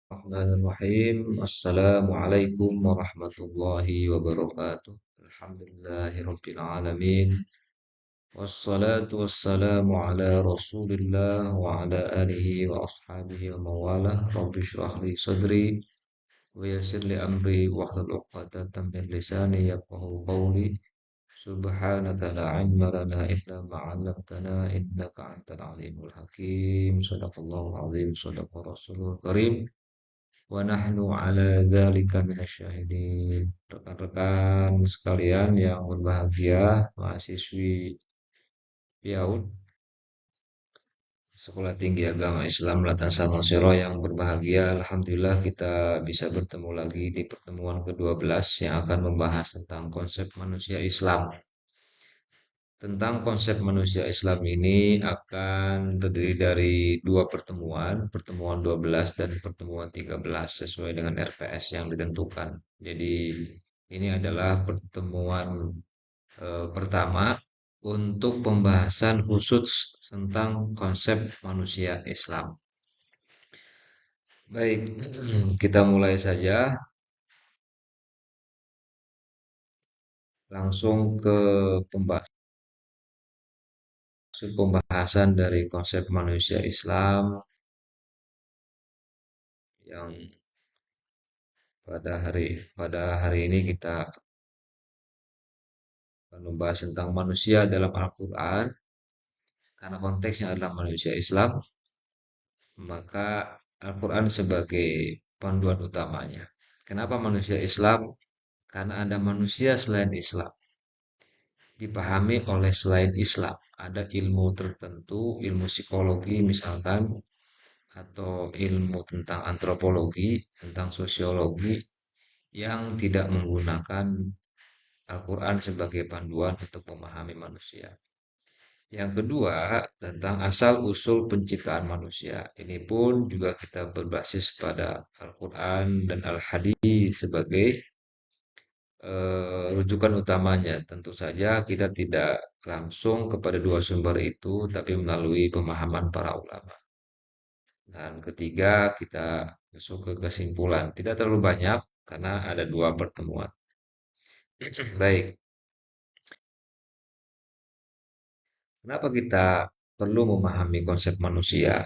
Bismillahirrahmanirrahim. Assalamualaikum warahmatullahi wabarakatuh. Alhamdulillahirabbil alamin. Wassalatu wassalamu ala Rasulillah wa ala alihi wa ashabihi wa mawalah. Rabbi shrah li sadri wa yassir li amri wahlul 'uqdatam min lisani yafqahu qawli. Subhanaka la ilma lana illa ma 'allamtana innaka antal alimul hakim. Shadaqallahul azim, shadaqa rasulul karim. Wa nahnu ala dzalika minasyahidin. Rekan-rekan sekalian yang berbahagia, mahasiswi PIAUD Sekolah Tinggi Agama Islam Latan Samosiro yang berbahagia, alhamdulillah kita bisa bertemu lagi di pertemuan ke-12 yang akan membahas tentang konsep manusia Islam. Tentang konsep manusia Islam ini akan terdiri dari dua pertemuan, pertemuan 12 dan pertemuan 13 sesuai dengan RPS yang ditentukan. Jadi ini adalah pertemuan pertama untuk pembahasan khusus tentang konsep manusia Islam. Baik, kita mulai saja langsung ke pembahasan dari konsep manusia Islam yang pada hari ini kita akan membahas tentang manusia dalam Al-Quran. Karena konteksnya adalah manusia Islam, maka Al-Quran sebagai panduan utamanya. Kenapa manusia Islam? Karena ada manusia selain Islam, dipahami oleh selain Islam. Ada ilmu tertentu, ilmu psikologi misalkan, atau ilmu tentang antropologi, tentang sosiologi, yang tidak menggunakan Al-Quran sebagai panduan untuk memahami manusia. Yang kedua, tentang asal-usul penciptaan manusia. Ini pun juga kita berbasis pada Al-Quran dan Al-Hadis sebagai rujukan utamanya. Tentu saja kita tidak langsung kepada dua sumber itu, tapi melalui pemahaman para ulama. Dan ketiga, kita masuk ke kesimpulan. Tidak terlalu banyak, karena ada dua pertemuan. Baik, kenapa kita perlu memahami konsep manusia,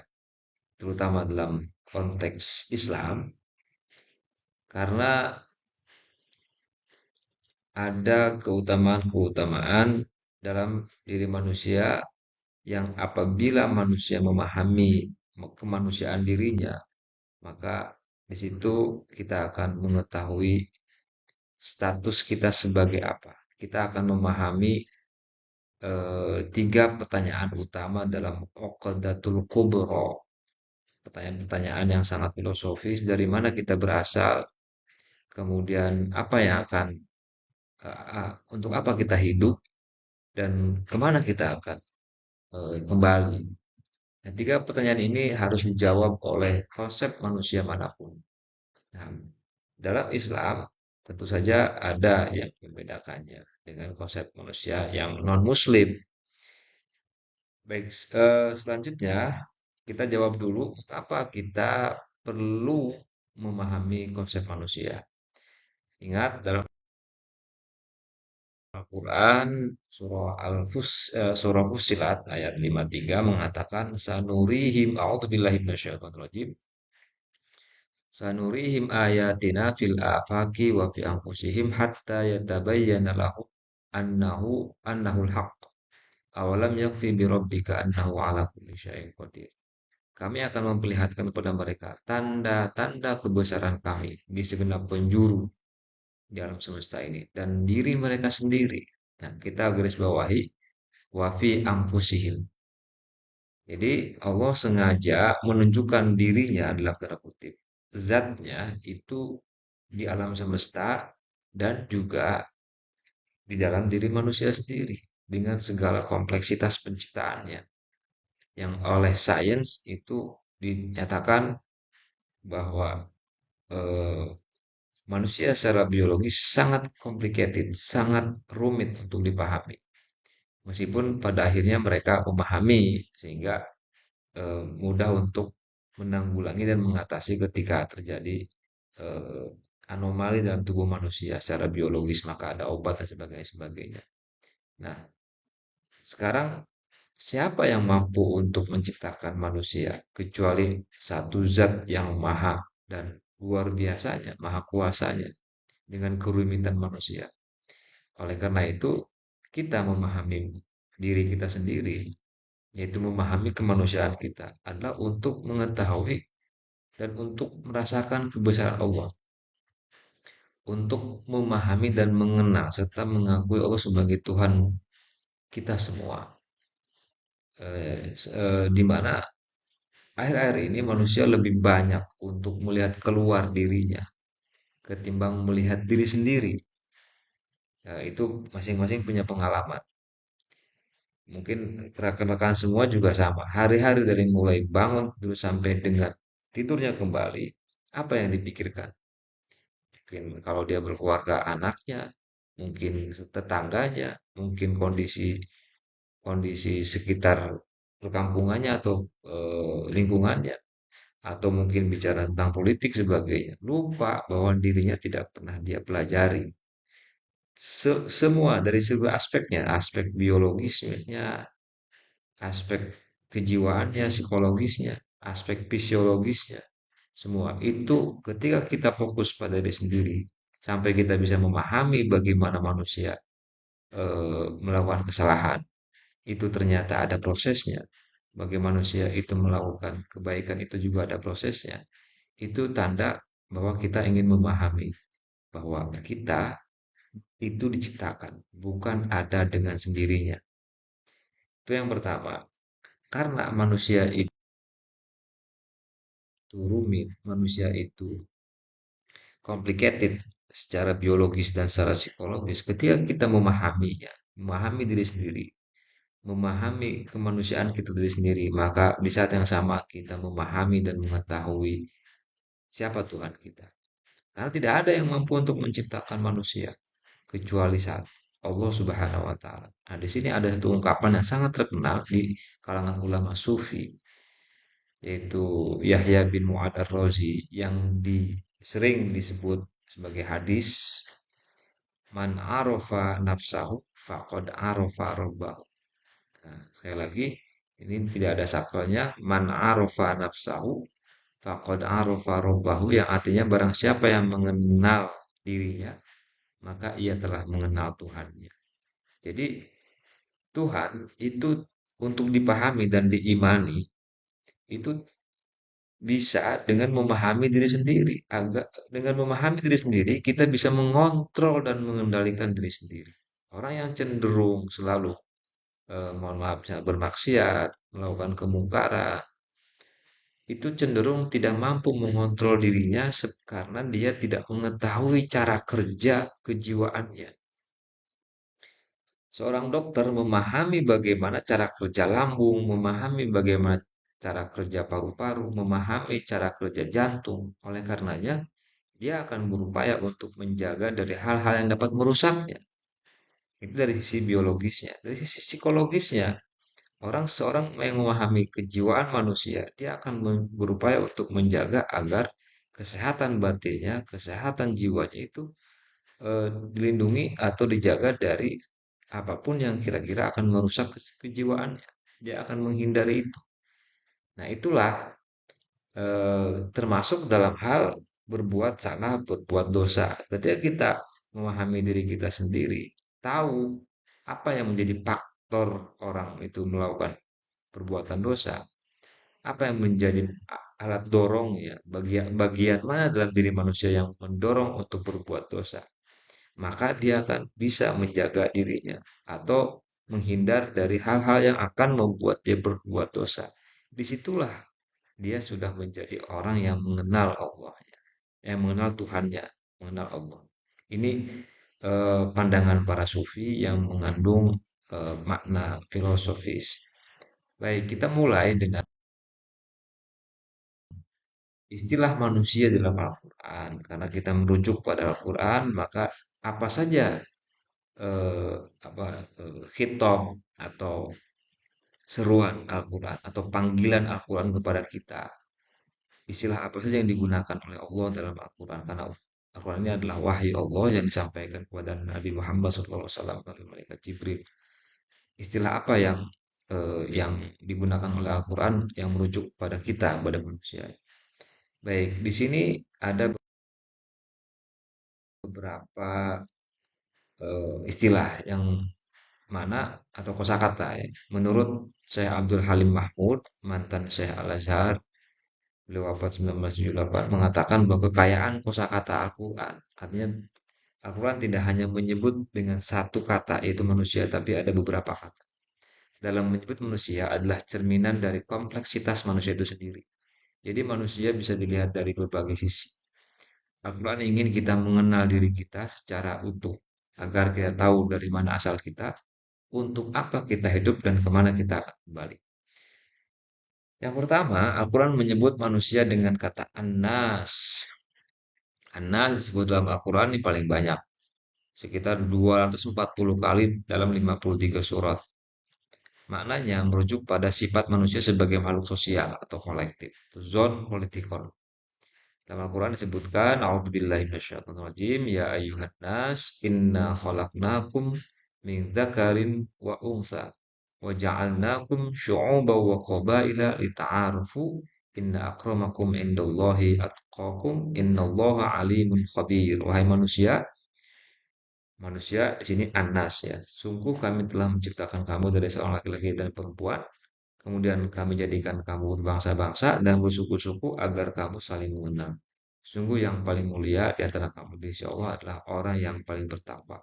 terutama dalam konteks Islam? Karena ada keutamaan-keutamaan dalam diri manusia yang apabila manusia memahami kemanusiaan dirinya, maka di situ kita akan mengetahui status kita sebagai apa. Kita akan memahami tiga pertanyaan utama dalam Uqdatul Kubro. Pertanyaan-pertanyaan yang sangat filosofis, dari mana kita berasal, kemudian apa yang akan untuk apa kita hidup, dan kemana kita akan kembali. Nah, tiga pertanyaan ini harus dijawab oleh konsep manusia manapun. Nah, dalam Islam tentu saja ada yang membedakannya dengan konsep manusia yang non-Muslim. Baik, selanjutnya kita jawab dulu apa kita perlu memahami konsep manusia. Ingat dalam Al-Quran surah Fussilat ayat 53 mengatakan sanurihim a'udzubillahi minasyaitonir rajim. Sanurihim ayatina fil afaqi wa fi anfusihim hatta yatabayyana lahum annahul haqq. Awalam yakfi bi rabbika annahu ala kulli syai'in qadir. Kami akan memperlihatkan kepada mereka tanda-tanda kebesaran kami di segenap penjuru di alam semesta ini dan diri mereka sendiri. Nah, kita garis bawahi wafi anfusihim. Jadi Allah sengaja menunjukkan dirinya dalam tanda kutip. Zatnya itu di alam semesta dan juga di dalam diri manusia sendiri dengan segala kompleksitas penciptaannya yang oleh sains itu dinyatakan bahwa eh, manusia secara biologis sangat complicated, sangat rumit untuk dipahami. Meskipun pada akhirnya mereka memahami sehingga mudah untuk menanggulangi dan mengatasi ketika terjadi eh, anomali dalam tubuh manusia secara biologis, maka ada obat dan sebagainya. Nah, sekarang siapa yang mampu untuk menciptakan manusia kecuali satu zat yang maha dan luar biasanya, maha kuasanya dengan kerumitan manusia. Oleh karena itu, kita memahami diri kita sendiri, yaitu memahami kemanusiaan kita, adalah untuk mengetahui dan untuk merasakan kebesaran Allah, untuk memahami dan mengenal serta mengakui Allah sebagai Tuhan kita semua. Di mana akhir-akhir ini manusia lebih banyak untuk melihat keluar dirinya ketimbang melihat diri sendiri. Ya, itu masing-masing punya pengalaman. Mungkin rekan-rekan semua juga sama. Hari-hari dari mulai bangun terus sampai dengan tidurnya kembali, apa yang dipikirkan? Mungkin kalau dia berkeluarga anaknya, mungkin tetangganya, mungkin kondisi kondisi sekitar perkampungannya atau lingkungannya, atau mungkin bicara tentang politik sebagainya. Lupa bahwa dirinya tidak pernah dia pelajari. Semua dari segi aspeknya, aspek biologisnya, aspek kejiwaannya, psikologisnya, aspek fisiologisnya, semua itu ketika kita fokus pada diri sendiri, sampai kita bisa memahami bagaimana manusia melakukan kesalahan, itu ternyata ada prosesnya. Bagi manusia itu melakukan kebaikan itu juga ada prosesnya. Itu tanda bahwa kita ingin memahami bahwa kita itu diciptakan, bukan ada dengan sendirinya. Itu yang pertama. Karena manusia itu rumit, manusia itu complicated secara biologis dan secara psikologis. Ketika kita memahaminya, memahami diri sendiri, memahami kemanusiaan kita diri sendiri, maka di saat yang sama kita memahami dan mengetahui siapa Tuhan kita. Karena tidak ada yang mampu untuk menciptakan manusia kecuali saat Allah Subhanahu wa taala. Nah, di sini ada satu ungkapan yang sangat terkenal di kalangan ulama sufi, yaitu Yahya bin Mu'ad ar-Razi yang sering disebut sebagai hadis, man arafa nafsahu faqad arafa rabbahu. Nah, sekali lagi, ini tidak ada saklanya, man arafa nafsahu faqad arafa rabbahu, yang artinya barang siapa yang mengenal dirinya, maka ia telah mengenal Tuhannya. Jadi Tuhan itu untuk dipahami dan diimani itu bisa dengan memahami diri sendiri. Dengan memahami diri sendiri, kita bisa mengontrol dan mengendalikan diri sendiri. Orang yang cenderung selalu, mohon maaf, misalnya bermaksiat, melakukan kemungkaran, itu cenderung tidak mampu mengontrol dirinya karena dia tidak mengetahui cara kerja kejiwaannya. Seorang dokter memahami bagaimana cara kerja lambung, memahami bagaimana cara kerja paru-paru, memahami cara kerja jantung. Oleh karenanya, dia akan berupaya untuk menjaga dari hal-hal yang dapat merusaknya. Itu dari sisi biologisnya. Dari sisi psikologisnya, seorang yang memahami kejiwaan manusia, dia akan berupaya untuk menjaga agar kesehatan batinnya, kesehatan jiwanya itu dilindungi atau dijaga dari apapun yang kira-kira akan merusak kejiwaannya. Dia akan menghindari itu. Nah, itulah termasuk dalam hal berbuat salah, berbuat dosa. Ketika kita memahami diri kita sendiri, tahu apa yang menjadi faktor orang itu melakukan perbuatan dosa, apa yang menjadi alat dorongnya, bagian mana dalam diri manusia yang mendorong untuk berbuat dosa, maka dia akan bisa menjaga dirinya atau menghindar dari hal-hal yang akan membuat dia berbuat dosa. Disitulah dia sudah menjadi orang yang mengenal Allah, yang mengenal Tuhannya, mengenal Allah. Ini pandangan para sufi yang mengandung makna filosofis. Baik, kita mulai dengan istilah manusia dalam Al-Quran. Karena kita merujuk pada Al-Quran, maka apa saja eh, apa khitab atau seruan Al-Quran atau panggilan Al-Quran kepada kita. istilah apa saja yang digunakan oleh Allah dalam Al-Quran, karena Al-Quran ini adalah wahyu Allah yang disampaikan kepada Nabi Muhammad SAW oleh malaikat Jibril. Istilah apa yang digunakan oleh Al-Quran yang merujuk pada kita, pada manusia. Baik, di sini ada beberapa istilah yang mana atau kosakata ya. Menurut Syekh Abdul Halim Mahmud, mantan Syekh Al-Azhar, beliau wafat 1978, mengatakan bahwa kekayaan kosakata Al-Quran, artinya Al-Quran tidak hanya menyebut dengan satu kata yaitu manusia, tapi ada beberapa kata. Dalam menyebut manusia adalah cerminan dari kompleksitas manusia itu sendiri. Jadi manusia bisa dilihat dari berbagai sisi. Al-Quran ingin kita mengenal diri kita secara utuh, agar kita tahu dari mana asal kita, untuk apa kita hidup, dan kemana kita akan kembali. Yang pertama, Al-Quran menyebut manusia dengan kata An-Nas. An-Nas disebut dalam Al-Quran ini paling banyak, sekitar 240 kali dalam 53 surat. Maknanya merujuk pada sifat manusia sebagai makhluk sosial atau kolektif. Zon politikon. Dalam Al-Quran disebutkan, A'udzubillahi minasyaitonirrajim, ya ayyuhan nas, inna khalaqnakum min dzakarin wa unsa wa ja'alnakum syu'uban wa qabaila lita'arafu inna akramakum indallahi atqakum innallaha alimun khabir. Wahai manusia, manusia di sini anas ya. Sungguh kami telah menciptakan kamu dari seorang laki-laki dan perempuan. Kemudian kami jadikan kamu berbangsa-bangsa dan bersuku-suku agar kamu saling mengenal. Sungguh yang paling mulia di antara kamu di sisi Allah adalah orang yang paling bertakwa.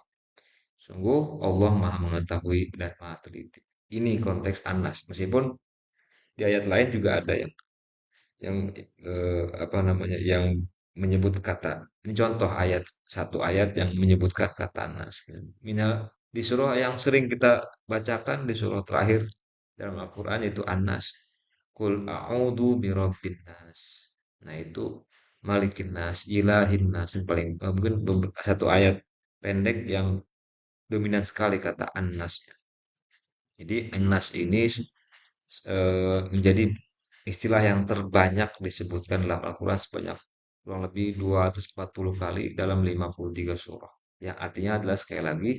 Sungguh Allah Maha Mengetahui dan Maha Teliti. Ini konteks Anas. Meskipun di ayat lain juga ada yang apa namanya yang menyebut kata. Ini contoh ayat satu ayat yang menyebutkan kata Anas. Minal di surah yang sering kita bacakan di surah terakhir dalam Al-Quran itu An-Nas. Qul a'udzu birabbin nas. Nah, itu Malikin nas, Ilahin nas. Yang paling mungkin satu ayat pendek yang dominan sekali kata An-Nas. Jadi An-Nas ini menjadi istilah yang terbanyak disebutkan dalam Al-Quran sebanyak kurang lebih 240 kali dalam 53 surah. Yang artinya adalah sekali lagi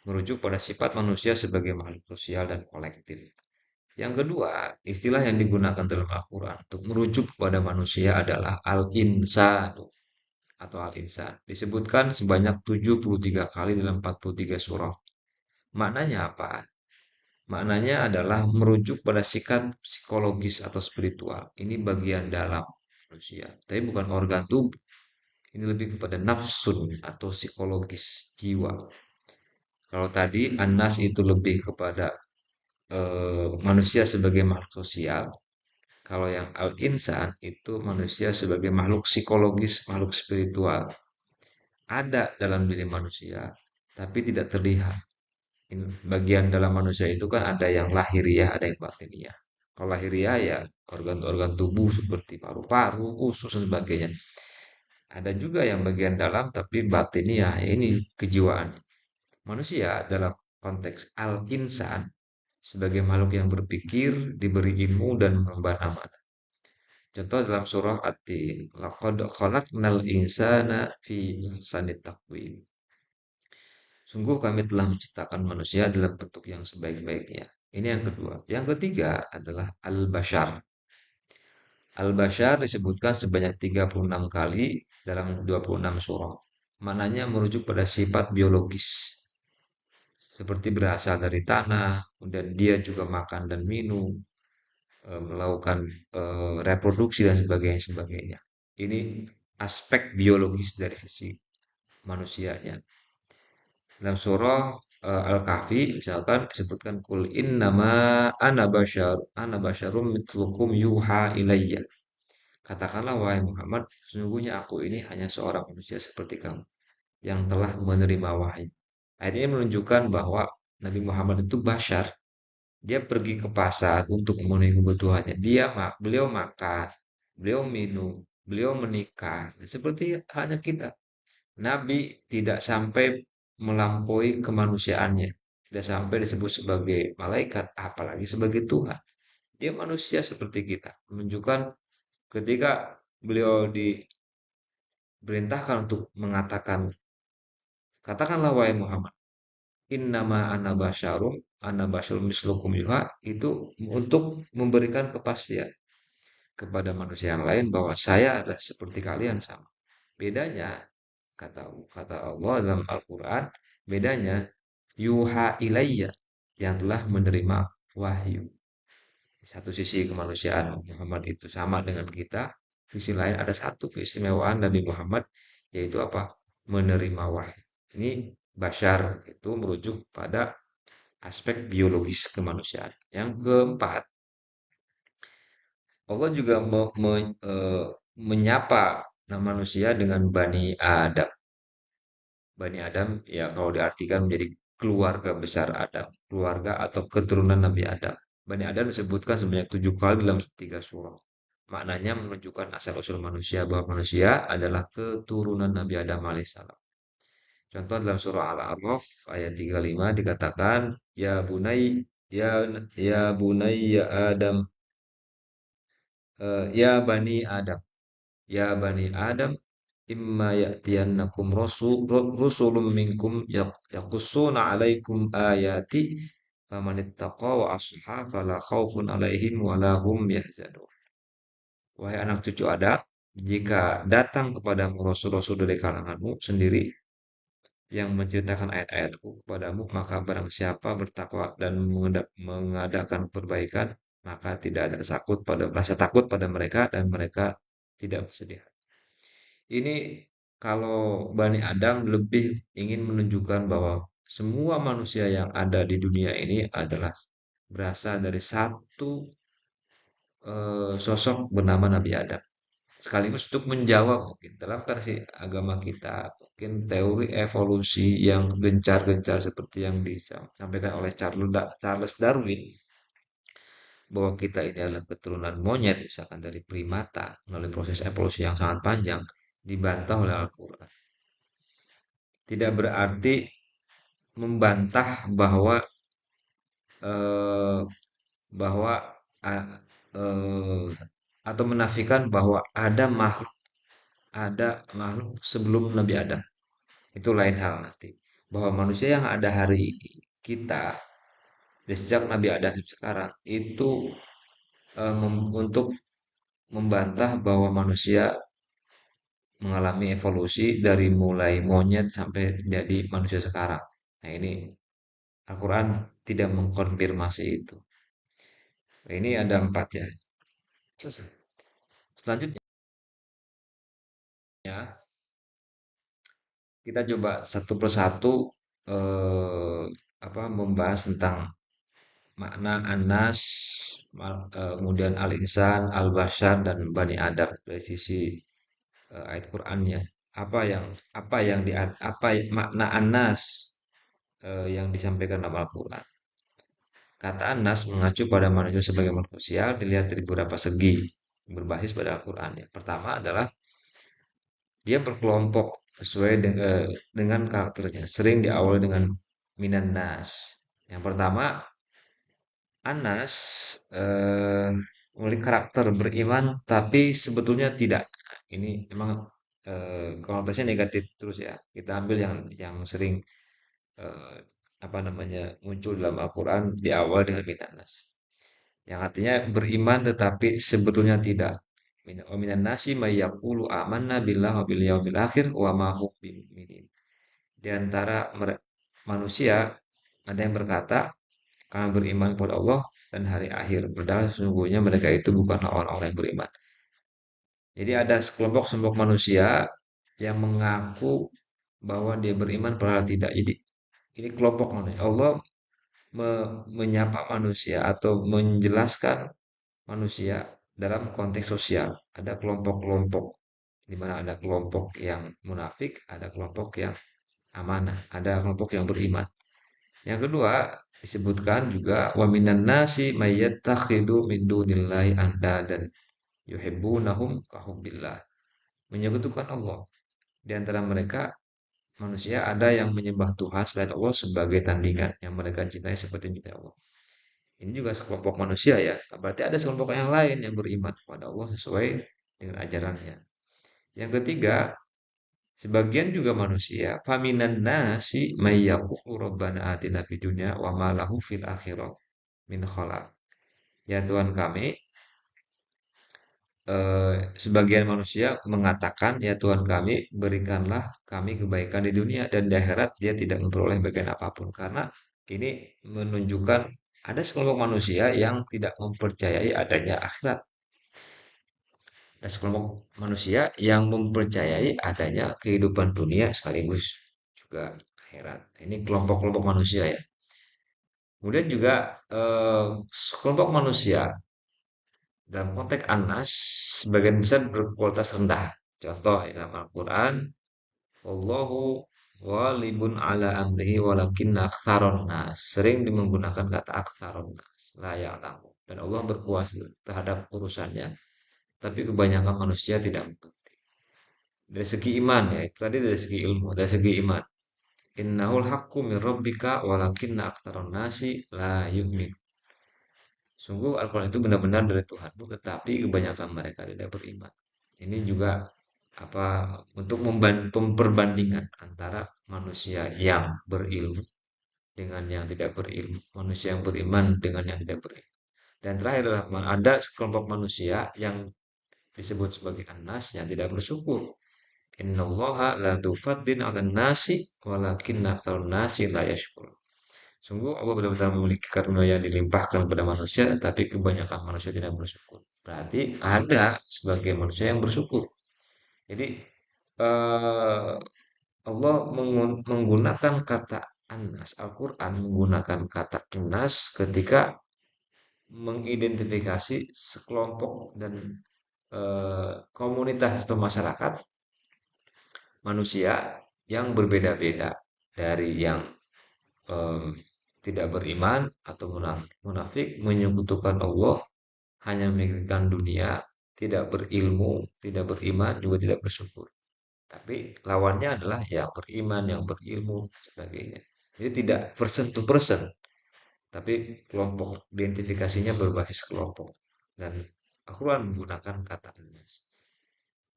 merujuk pada sifat manusia sebagai makhluk sosial dan kolektif. Yang kedua, istilah yang digunakan dalam Al-Quran untuk merujuk kepada manusia adalah al-insanu atau al-insan. Disebutkan sebanyak 73 kali dalam 43 surah. Maknanya apa? Maknanya adalah merujuk pada sikap psikologis atau spiritual. Ini bagian dalam manusia, tapi bukan organ tubuh. Ini lebih kepada nafsun atau psikologis jiwa. Kalau tadi Anas itu lebih kepada manusia sebagai makhluk sosial. Kalau yang al-insan itu manusia sebagai makhluk psikologis, makhluk spiritual. Ada dalam diri manusia, tapi tidak terlihat. Bagian dalam manusia itu kan ada yang lahiriah, ada yang batiniah. Kalau lahiriah ya organ-organ tubuh seperti paru-paru, usus dan sebagainya. Ada juga yang bagian dalam tapi batiniah, ya ini kejiwaan. Manusia dalam konteks al-insan sebagai makhluk yang berpikir, diberi ilmu dan mengemban amanah. Contoh dalam surah At-Tin, laqad khalaqnal insana fi ahsani taqwim. Sungguh kami telah menciptakan manusia dalam bentuk yang sebaik-baiknya. Ini yang kedua. Yang ketiga adalah al-bashar. Al-bashar disebutkan sebanyak 36 kali dalam 26 surah. Maknanya merujuk pada sifat biologis. Seperti berasal dari tanah, kemudian dia juga makan dan minum, melakukan reproduksi dan sebagainya. Ini aspek biologis dari sisi manusianya. Dalam surah Al-Kahfi misalkan disebutkan kul innama ana basyarum mitlukum yuha ilayya. Katakanlah wahai Muhammad, sesungguhnya aku ini hanya seorang manusia seperti kamu yang telah menerima wahyu. Ayat ini menunjukkan bahwa Nabi Muhammad itu basyar. Dia pergi ke pasar untuk memenuhi kebutuhannya. Beliau makan, beliau minum, beliau menikah. Seperti halnya kita. Nabi tidak sampai melampaui kemanusiaannya. Tidak sampai disebut sebagai malaikat, apalagi sebagai Tuhan. Dia manusia seperti kita. Menunjukkan ketika Beliau diperintahkan untuk mengatakan, katakanlah wahai Muhammad, innama ana basyarum mislukum yuha, itu untuk memberikan kepastian kepada manusia yang lain bahwa saya adalah seperti kalian sama. Bedanya, kata kata Allah dalam Al-Quran, bedanya yuha ilayya, yang telah menerima wahyu. Di satu sisi kemanusiaan Muhammad itu sama dengan kita, sisi lain ada satu keistimewaan Nabi Muhammad, yaitu apa? Menerima wahyu. Ini basyar, itu merujuk pada aspek biologis kemanusiaan. Yang keempat, Allah juga menyapa manusia dengan Bani Adam. Bani Adam ya kalau diartikan menjadi keluarga besar Adam, keluarga atau keturunan Nabi Adam. Bani Adam disebutkan sebanyak 7 kali dalam 3 surah. Maknanya menunjukkan asal-usul manusia, bahwa manusia adalah keturunan Nabi Adam alaihissalam. Contoh dalam surah Al-A'raf ayat 35 dikatakan, ya bunai, ya bunai ya Adam, ya bani Adam, ya bani Adam, imma ya'tiyannakum rusulun minkum yaqussuna 'alaikum ayati famanittaqa wa ashaha fala khaufun 'alaihim wa la hum yahzanun. Wahai anak cucu Adam, jika datang kepadamu rasul-rasul dari kalanganmu sendiri yang menceritakan ayat-ayatku kepadamu, maka barang siapa bertakwa dan mengadakan perbaikan, maka tidak ada rasa takut pada mereka dan mereka tidak bersedih. Ini kalau Bani Adam lebih ingin menunjukkan bahwa semua manusia yang ada di dunia ini adalah berasal dari satu sosok bernama Nabi Adam. Sekaligus untuk menjawab mungkin dalam versi agama kita, mungkin teori evolusi yang gencar-gencar seperti yang disampaikan oleh Charles Darwin, bahwa kita ini adalah keturunan monyet, misalkan dari primata, melalui proses evolusi yang sangat panjang, dibantah oleh Al-Quran. Tidak berarti membantah eh, bahwa a- eh, atau menafikan bahwa ada makhluk sebelum Nabi Adam. Itu lain hal nanti. Bahwa manusia yang ada hari ini, kita, dari sejak Nabi Adam sampai sekarang, itu untuk membantah bahwa manusia mengalami evolusi dari mulai monyet sampai jadi manusia sekarang. Nah ini Al-Quran tidak mengkonfirmasi itu. Nah, ini ada 4 ya. Selanjutnya kita coba satu persatu eh, membahas tentang makna Anas, kemudian Al-Insan, Al-Bashar dan Bani Adam dari sisi ayat Qur'annya. Makna Anas yang disampaikan dalam Al-Quran. Kata Anas mengacu pada manusia sebagai manusia dilihat dari beberapa segi berbasis pada Al-Quran. Yang pertama adalah dia berkelompok sesuai dengan karakternya. Sering diawali dengan minan nas. Yang pertama, Anas memiliki karakter beriman, tapi sebetulnya tidak. Ini memang konotasinya negatif terus ya. Kita ambil yang sering eh, muncul dalam Al-Quran di awal dengan minan nas. Yang artinya beriman tetapi sebetulnya tidak. Wa minan nasi may yaqulu amanna billahi wa bil yaumil akhir wa ma hum bimumin. Di antara manusia ada yang berkata, kami beriman kepada Allah dan hari akhir. Padahal sesungguhnya mereka itu bukanlah orang-orang yang beriman. Jadi ada sekelompok manusia yang mengaku bahwa dia beriman padahal tidak. Jadi ini kelompok manusia. Allah menyapa manusia atau menjelaskan manusia dalam konteks sosial. Ada kelompok-kelompok, di mana ada kelompok yang munafik, ada kelompok yang amanah, ada kelompok yang beriman. Yang kedua, disebutkan juga wa minan nasi may yattakhidhu min dunillahi andadan yuhibbunahum ka hubbillah. Menyebutkan Allah. Di antara mereka manusia ada yang menyembah Tuhan selain Allah sebagai tandingan yang mereka cintai seperti cinta Allah. Ini juga sekelompok manusia ya. Berarti ada sekelompok yang lain yang beriman kepada Allah sesuai dengan ajarannya. Yang ketiga, sebagian juga manusia, faminan nasi may yaqulu rabbana atina fid dunya wa ma lahu fil akhirah min khalaq. Ya Tuhan kami, sebagian manusia mengatakan, ya Tuhan kami, berikanlah kami kebaikan di dunia dan di akhirat dia tidak memperoleh bagian apapun. Karena ini menunjukkan ada sekelompok manusia yang tidak mempercayai adanya akhirat. Ada sekelompok manusia yang mempercayai adanya kehidupan dunia sekaligus juga akhirat. Ini kelompok-kelompok manusia ya. Kemudian juga sekelompok manusia dalam konteks Anas sebagian besar berkualitas rendah. Contoh ya, dalam Al-Quran, Wallahu walibun ala amrihi walakinna aktsaron nas. Sering menggunakan kata aktsaron nas. La ya'lamu. Dan Allah berkuasa terhadap urusannya. Tapi kebanyakan manusia tidak mengerti. Dari segi iman ya, itu tadi dari segi ilmu, dari segi iman. Innahul haqqu min rabbika walakinna aktsaron nasi la yu'min. Sungguh Al-Quran itu benar-benar dari Tuhanmu, tetapi kebanyakan mereka tidak beriman. Ini juga apa untuk memperbandingkan antara manusia yang berilmu dengan yang tidak berilmu, manusia yang beriman dengan yang tidak beriman. Dan terakhir adalah ada sekelompok manusia yang disebut sebagai anas yang tidak bersyukur. Innallaha la tufaddin 'alan nasi walakinna aktsarun nasi la yashkur. Sungguh Allah benar-benar memiliki karunia yang dilimpahkan kepada manusia, tapi kebanyakan manusia tidak bersyukur. Berarti ada sebagai manusia yang bersyukur. Jadi eh, Allah menggunakan kata anas, Al-Quran menggunakan kata anas ketika mengidentifikasi sekelompok dan komunitas atau masyarakat manusia yang berbeda-beda dari yang eh, tidak beriman atau munafik menyekutukan Allah, hanya memikirkan dunia, tidak berilmu, tidak beriman, juga tidak bersyukur. Tapi lawannya adalah yang beriman, yang berilmu, sebagainya. Jadi tidak person to person, tapi kelompok identifikasinya berbasis kelompok. Dan Al-Quran menggunakan kata nas.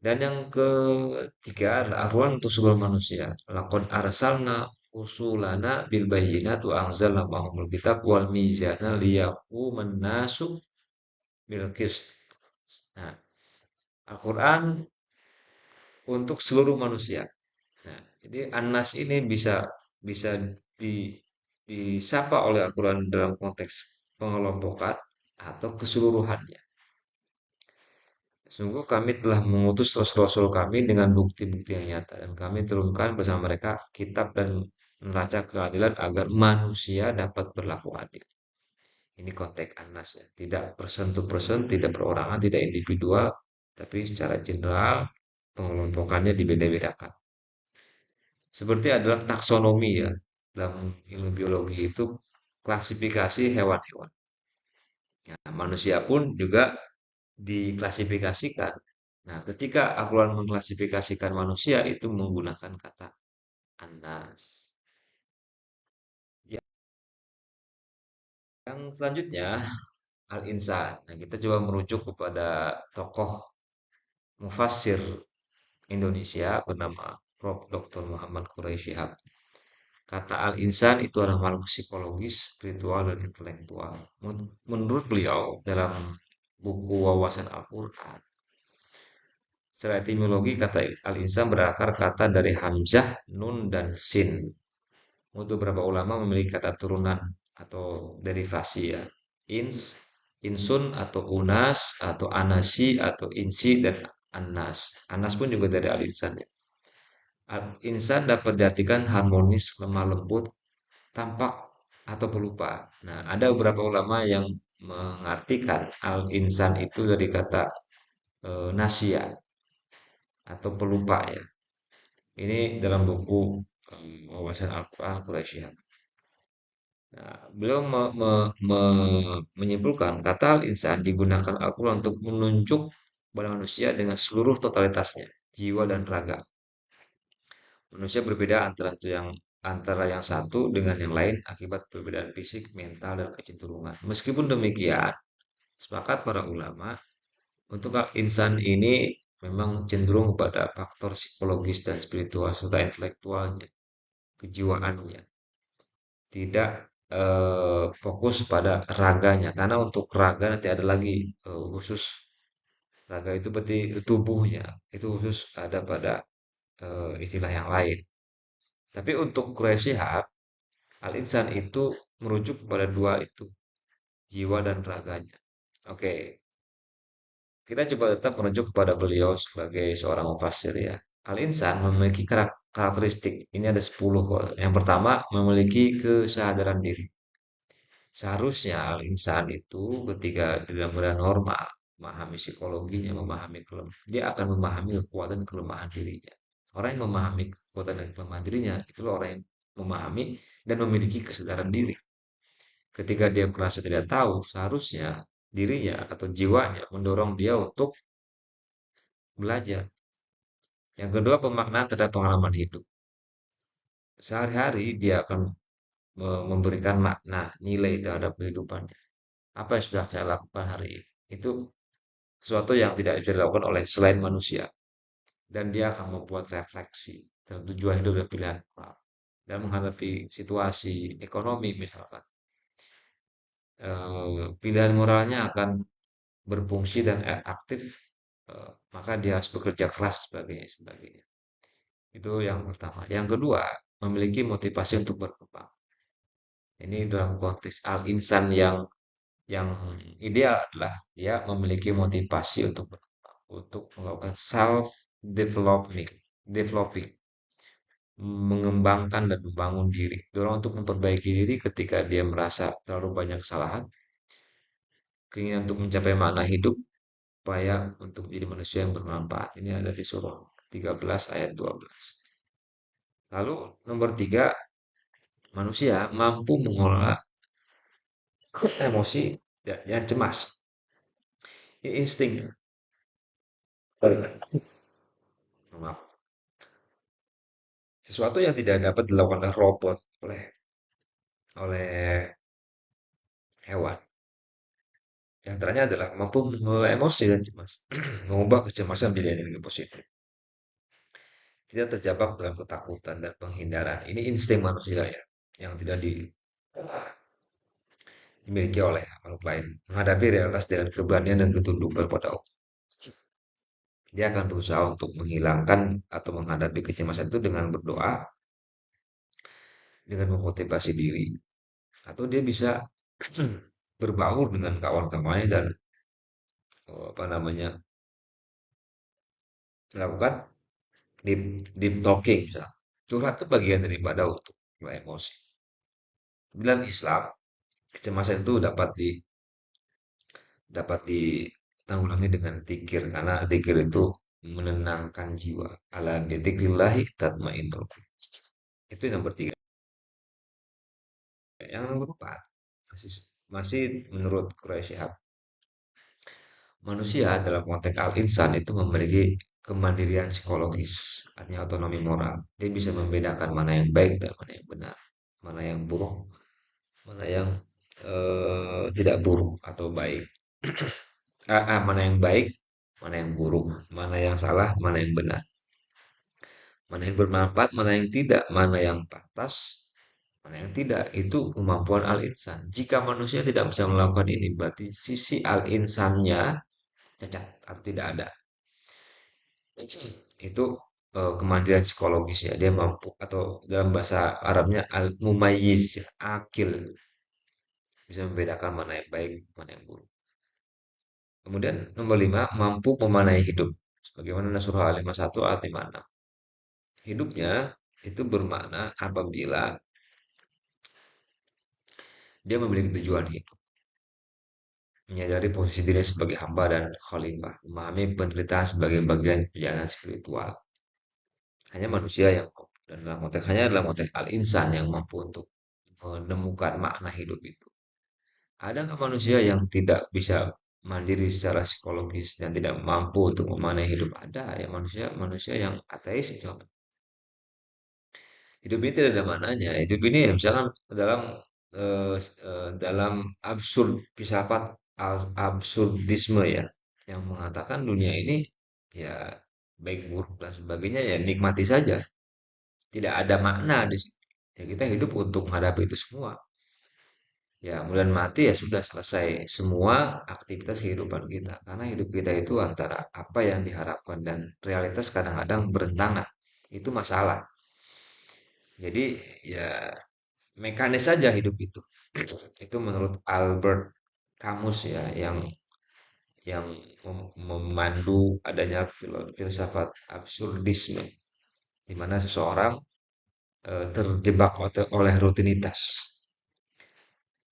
Dan yang ketiga adalah Ar-Rahman untuk seluruh manusia. Laqad arsalna usulana bil bayyinati wa anzalna ma'ahumul kitab wal mizana liyaquman nasu bil qist. Nah, Al-Quran untuk seluruh manusia. Nah, jadi An-Nas ini bisa bisa di, disapa oleh Al-Quran dalam konteks pengelompokan atau keseluruhannya. Sungguh kami telah mengutus rasul-rasul kami dengan bukti-bukti yang nyata dan kami turunkan bersama mereka kitab dan neraca keadilan agar manusia dapat berlaku adil. Ini konteks An-Nas ya. Tidak person to person, tidak perorangan, tidak individual, tapi secara general pengelompokannya dibeda-bedakan. Seperti adalah taksonomi ya. Dalam ilmu biologi itu klasifikasi hewan-hewan. Ya, manusia pun juga diklasifikasikan. Nah, ketika Al-Quran mengklasifikasikan manusia itu menggunakan kata anas. Ya, yang selanjutnya Al-Insan. Nah, kita coba merujuk kepada tokoh mufassir Indonesia bernama Prof. Dr. Muhammad Quraisy Shihab. Kata al-insan itu adalah makhluk psikologis, spiritual, dan intelektual. Menurut beliau, dalam buku Wawasan Al-Quran, secara etimologi kata al-insan berakar kata dari hamzah, nun, dan sin. Untuk beberapa ulama memiliki kata turunan atau derivasi ya. Ins, insun, atau unas, atau anasi, atau insi, dan anas. Anas pun juga dari al-insan ya. Al-insan dapat diartikan harmonis, lemah lembut, tampak atau pelupa. Nah, ada beberapa ulama yang mengartikan al-insan itu dari kata nasia atau pelupa ya. Ini dalam buku Wawasan Al-Quran Quraisy. Nah, beliau menyimpulkan kata al-insan digunakan Al-Quran untuk menunjuk pada manusia dengan seluruh totalitasnya, jiwa dan raga. Manusia berbeda antara yang satu dengan yang lain akibat perbedaan fisik, mental, dan kecenderungan. Meskipun demikian, sepakat para ulama Untuk hak insan ini memang cenderung kepada faktor psikologis dan spiritual serta intelektualnya, kejiwaannya, tidak fokus pada raganya. Karena untuk raga nanti ada lagi khusus raga itu berarti tubuhnya, itu khusus ada pada istilah yang lain. Tapi untuk Quraisy Shihab, al-insan itu merujuk kepada dua itu, jiwa dan raganya. Oke, kita coba tetap merujuk kepada beliau sebagai seorang mufassir ya. Al-insan memiliki karakteristik. Ini ada 10 kok. Yang pertama, memiliki kesadaran diri. Seharusnya al-insan itu ketika dalam keadaan normal, memahami psikologinya, memahami dia akan memahami kekuatan dan kelemahan dirinya. Orang yang memahami kekuatan dan kelemahan dirinya, itulah orang yang memahami dan memiliki kesadaran diri. Ketika dia merasa tidak tahu, seharusnya dirinya atau jiwanya mendorong dia untuk belajar. Yang kedua, pemaknaan terhadap pengalaman hidup. Sehari-hari dia akan memberikan makna, nilai terhadap kehidupannya. Apa yang sudah saya lakukan hari ini? Itu sesuatu yang tidak bisa dilakukan oleh selain manusia. Dan dia akan membuat refleksi terhadap tujuan hidup dan pilihan moral. Dan menghadapi situasi ekonomi misalkan. Pilihan moralnya akan berfungsi dan aktif, maka dia harus bekerja keras sebagainya. Itu yang pertama. Yang kedua, memiliki motivasi untuk berkembang. Ini dalam konteks al-insan yang ideal adalah dia memiliki motivasi untuk berkembang, untuk melakukan self developing, developing, mengembangkan dan membangun diri. Dorong untuk memperbaiki diri ketika dia merasa terlalu banyak kesalahan, keinginan untuk mencapai makna hidup, upaya untuk menjadi manusia yang bermanfaat. Ini ada di surah 13 ayat 12. Lalu nomor 3, manusia mampu mengelola emosi yang cemas. Ini insting. Maaf. Sesuatu yang tidak dapat dilakukan oleh robot, oleh oleh hewan. Di antaranya adalah mampu mengelola emosi dan cemas, mengubah kecemasan menjadi energi positif. Tidak terjebak dalam ketakutan dan penghindaran. Ini insting manusia ya, yang tidak dimiliki oleh makhluk lain. Menghadapi realitas dengan keberanian dan ketundukan pada Allah. Dia akan berusaha untuk menghilangkan atau menghadapi kecemasan itu dengan berdoa, dengan memotivasi diri, atau dia bisa berbaur dengan kawan-kawannya dan apa namanya melakukan deep talking misalnya. Curhat itu bagian daripada untuk emosi. Dalam Islam, kecemasan itu dapat ditanggulangi dengan zikir karena zikir itu menenangkan jiwa. Ala bidzikrillahi tatmainnul qulub. Itu yang nomor 3. Yang nomor 4, masih masih menurut Quraisy Shihab, manusia dalam konteks al-insan itu memiliki kemandirian psikologis, artinya otonomi moral. Dia bisa membedakan mana yang baik dan mana yang benar, mana yang buruk, mana yang tidak buruk atau baik. Mana yang baik, mana yang buruk, mana yang salah, mana yang benar, mana yang bermanfaat, mana yang tidak, mana yang pantas, mana yang tidak. Itu kemampuan al-insan. Jika manusia tidak bisa melakukan ini, berarti sisi al-insannya cacat atau tidak ada. Itu kemandirian psikologis ya, dia mampu atau dalam bahasa Arabnya al-mumayyiz, ya, akil, bisa membedakan mana yang baik, mana yang buruk. Kemudian nomor 5, mampu memanai hidup. Sebagaimana surah Al-51 ayat 56. Hidupnya itu bermakna apabila dia memiliki tujuan hidup, menyadari posisi diri sebagai hamba dan khalifah, memahami penderitaan sebagai bagian perjalanan spiritual. Hanya manusia yang mampu. Dan dalam konteks hanya dalam konteks al-insan yang mampu untuk menemukan makna hidup itu. Ada nggak manusia yang tidak bisa mandiri secara psikologis dan tidak mampu untuk memanai hidup? Ada ya, manusia manusia yang ateis misalkan. Hidup ini tidak ada maknanya. Hidup ini ya, misalkan dalam dalam absurd filsafat absurdisme ya. yang mengatakan dunia ini ya baik buruk dan sebagainya ya nikmati saja, tidak ada makna di situ. Ya kita hidup untuk menghadapi itu semua. Ya, kemudian mati ya sudah selesai semua aktivitas kehidupan kita. Karena hidup kita itu antara apa yang diharapkan dan realitas kadang-kadang bertentangan. Itu masalah. Jadi ya mekanis saja hidup itu. Itu menurut Albert Camus ya yang memandu adanya filsafat absurdisme di mana seseorang terjebak oleh rutinitas.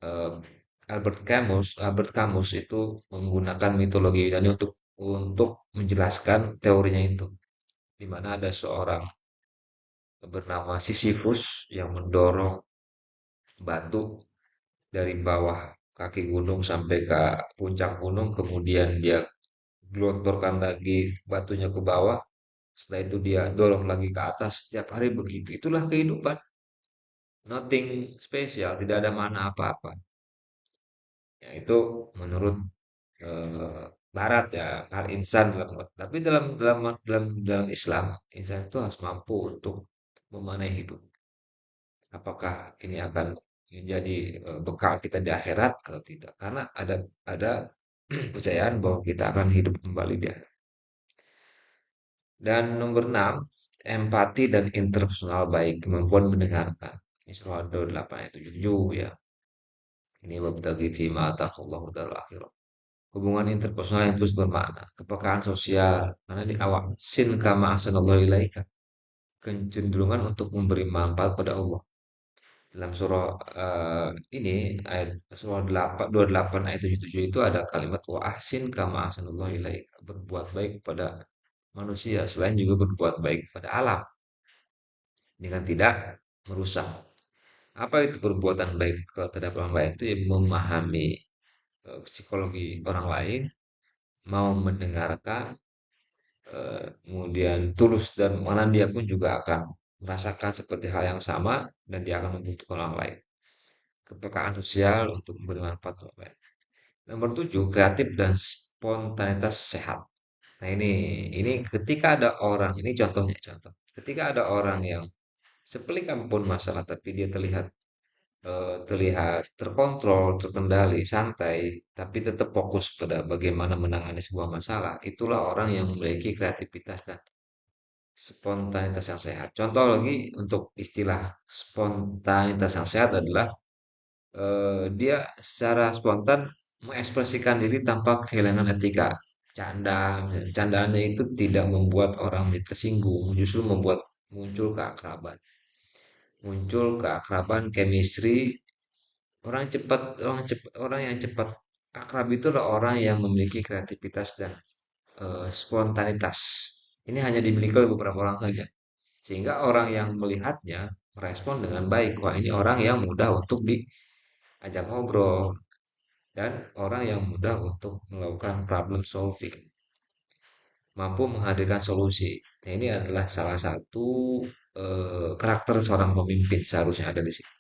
eh, Albert Camus itu menggunakan mitologi Yunani untuk menjelaskan teorinya itu, di mana ada seorang bernama Sisyphus yang mendorong batu dari bawah kaki gunung sampai ke puncak gunung, kemudian dia gelontorkan lagi batunya ke bawah, setelah itu dia dorong lagi ke atas setiap hari begitu. Itulah kehidupan, nothing spesial, tidak ada mana apa-apa. Ya, itu menurut barat ya al insan tapi dalam Islam insan itu harus mampu untuk memanai hidup, apakah ini akan menjadi bekal kita di akhirat atau tidak, karena ada kepercayaan bahwa kita akan hidup kembali di akhirat. Dan nomor 6, empati dan interpersonal baik, kemampuan mendengarkan. Ini surah Ad-8 ayat 77 ya. Ini wabtaghi fima ataqallahu darul akhirah. Hubungan interpersonal yang terus bermakna, kepekaan sosial, karena di awal sin kama ahsanallahu ilaika, kecenderungan untuk memberi manfaat pada Allah. Dalam surah ini ayat surah 8, 28 ayat 77 itu ada kalimat wa ahsin kama ahsanallahu ilaika, berbuat baik pada manusia selain juga berbuat baik pada alam dengan tidak merusak. Apa itu perbuatan baik terhadap orang lain? Itu yang memahami psikologi orang lain, mau mendengarkan, kemudian tulus dan mana dia pun juga akan merasakan seperti hal yang sama dan dia akan membutuhkan orang lain. Kepekaan sosial untuk memberi manfaat orang lain. Nomor 7, kreatif dan spontanitas sehat. Nah ini ketika ada orang, ini contohnya contoh. Ketika ada orang yang sepelik apapun masalah tapi dia terlihat terkontrol, terkendali, santai, tapi tetap fokus pada bagaimana menangani sebuah masalah. Itulah orang yang memiliki kreativitas dan spontanitas yang sehat. Contoh lagi untuk istilah spontanitas yang sehat adalah dia secara spontan mengekspresikan diri tanpa kehilangan etika. Canda, candaannya itu tidak membuat orang tersinggung, justru membuat muncul keakraban. Muncul keakraban, chemistry. Orang yang cepat akrab itu adalah orang yang memiliki kreativitas dan spontanitas. Ini hanya dimiliki oleh beberapa orang saja. Sehingga orang yang melihatnya merespon dengan baik. Wah, ini orang yang mudah untuk diajak ngobrol dan orang yang mudah untuk melakukan problem solving, mampu menghadirkan solusi. Nah, ini adalah salah satu karakter seorang pemimpin seharusnya ada di sini.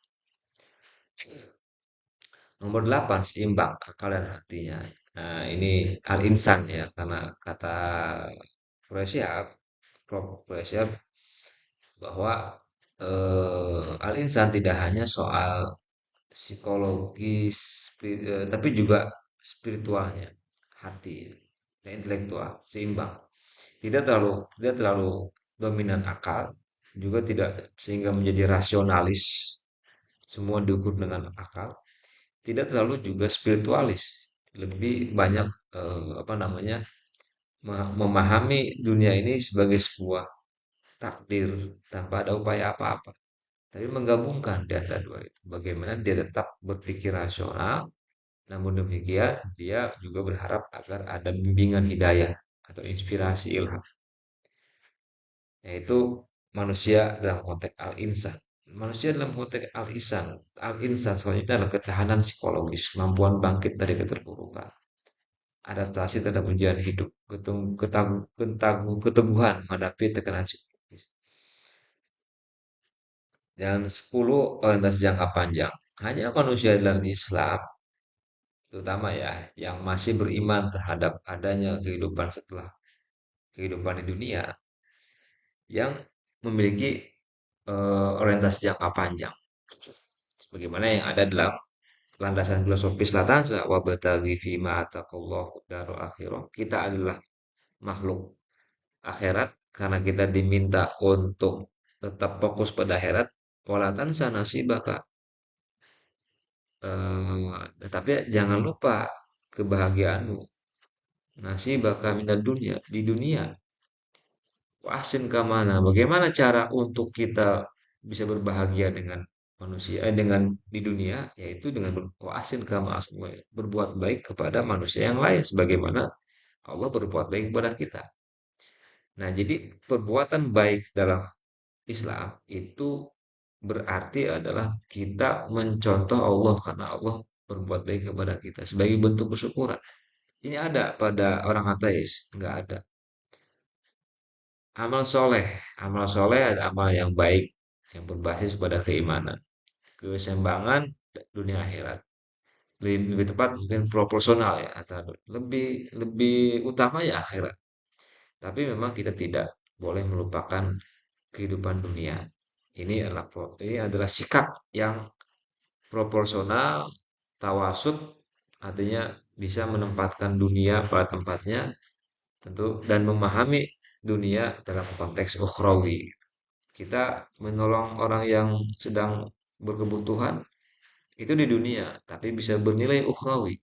Nomor 8, seimbang akal dan hatinya. Nah, ini al-insan ya, karena kata Prusia, Prof. Prusia bahwa al-insan tidak hanya soal psikologis, tapi juga spiritualnya, hati, dan intelektual, seimbang. Tidak terlalu dominan akal, juga tidak sehingga menjadi rasionalis, semua diukur dengan akal. Tidak terlalu juga spiritualis, lebih banyak apa namanya memahami dunia ini sebagai sebuah takdir tanpa ada upaya apa-apa. Tapi menggabungkan di antara dua itu, bagaimana dia tetap berpikir rasional, namun demikian dia juga berharap agar ada bimbingan hidayah atau inspirasi ilham, yaitu manusia dalam konteks al-insan. Manusia dalam konteks al-insan selanjutnya adalah ketahanan psikologis, kemampuan bangkit dari keterpurukan, adaptasi terhadap ujian hidup, keteguhan menghadapi tekanan psikologis. Dan 10, orientasi jangka panjang. Hanya manusia dalam Islam terutama ya yang masih beriman terhadap adanya kehidupan setelah kehidupan di dunia, yang memiliki orientasi jangka panjang. Sebagaimana yang ada dalam landasan filosofis Latanza, wa bataghi fima ataqallahu darul akhirah. Kita adalah makhluk akhirat karena kita diminta untuk tetap fokus pada akhirat. Wala tansa nasibaka, tetapi jangan lupa kebahagiaanmu, nasibaka minad dunia, di dunia. Wahsin kemana? Bagaimana cara untuk kita bisa berbahagia dengan manusia, dengan di dunia, yaitu dengan wahsin kama berbuat baik kepada manusia yang lain, sebagaimana Allah berbuat baik kepada kita. Nah, jadi perbuatan baik dalam Islam itu berarti adalah kita mencontoh Allah karena Allah berbuat baik kepada kita sebagai bentuk kesyukuran. Ini ada pada orang ateis, nggak ada. Amal soleh, amal soleh ada amal yang baik yang berbasis pada keimanan, keseimbangan dunia akhirat. Lebih tepat mungkin proporsional ya, atau lebih lebih utama ya akhirat. Tapi memang kita tidak boleh melupakan kehidupan dunia. Ini adalah sikap yang proporsional, tawasud, artinya bisa menempatkan dunia pada tempatnya tentu dan memahami dunia dalam konteks ukhrawi. Kita menolong orang yang sedang berkebutuhan itu di dunia, tapi bisa bernilai ukhrawi.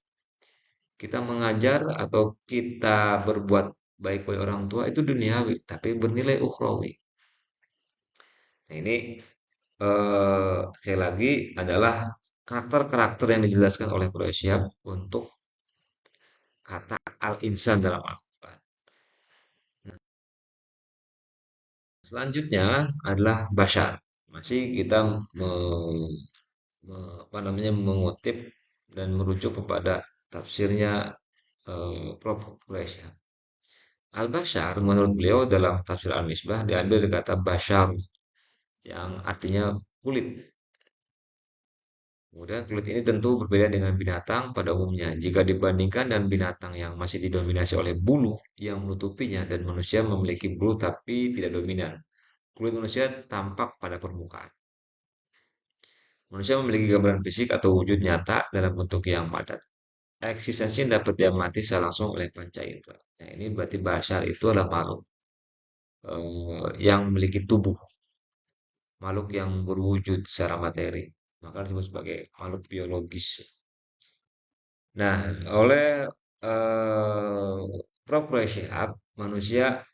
Kita mengajar atau kita berbuat baik pada orang tua itu duniawi, tapi bernilai ukhrawi. Nah, ini sekali lagi adalah karakter-karakter yang dijelaskan oleh Quraisy untuk kata al-insan dalam Al-Quran. Nah, selanjutnya adalah bashar. Masih kita mengutip dan merujuk kepada tafsirnya Prof. Quraisy. Al-bashar menurut beliau dalam tafsir Al-Misbah diambil dari kata bashar yang artinya kulit. Kemudian kulit ini tentu berbeda dengan binatang pada umumnya. Jika dibandingkan dengan binatang yang masih didominasi oleh bulu yang menutupinya dan manusia memiliki bulu tapi tidak dominan. Kulit manusia tampak pada permukaan. Manusia memiliki gambaran fisik atau wujud nyata dalam bentuk yang padat. Eksistensi dapat diamati secara langsung oleh panca indera. Nah, ini berarti bashar itu adalah makhluk yang memiliki tubuh, makhluk yang berwujud secara materi. Maka disebut sebagai makhluk biologis. Nah, oleh eh, Prof. Shihab, manusia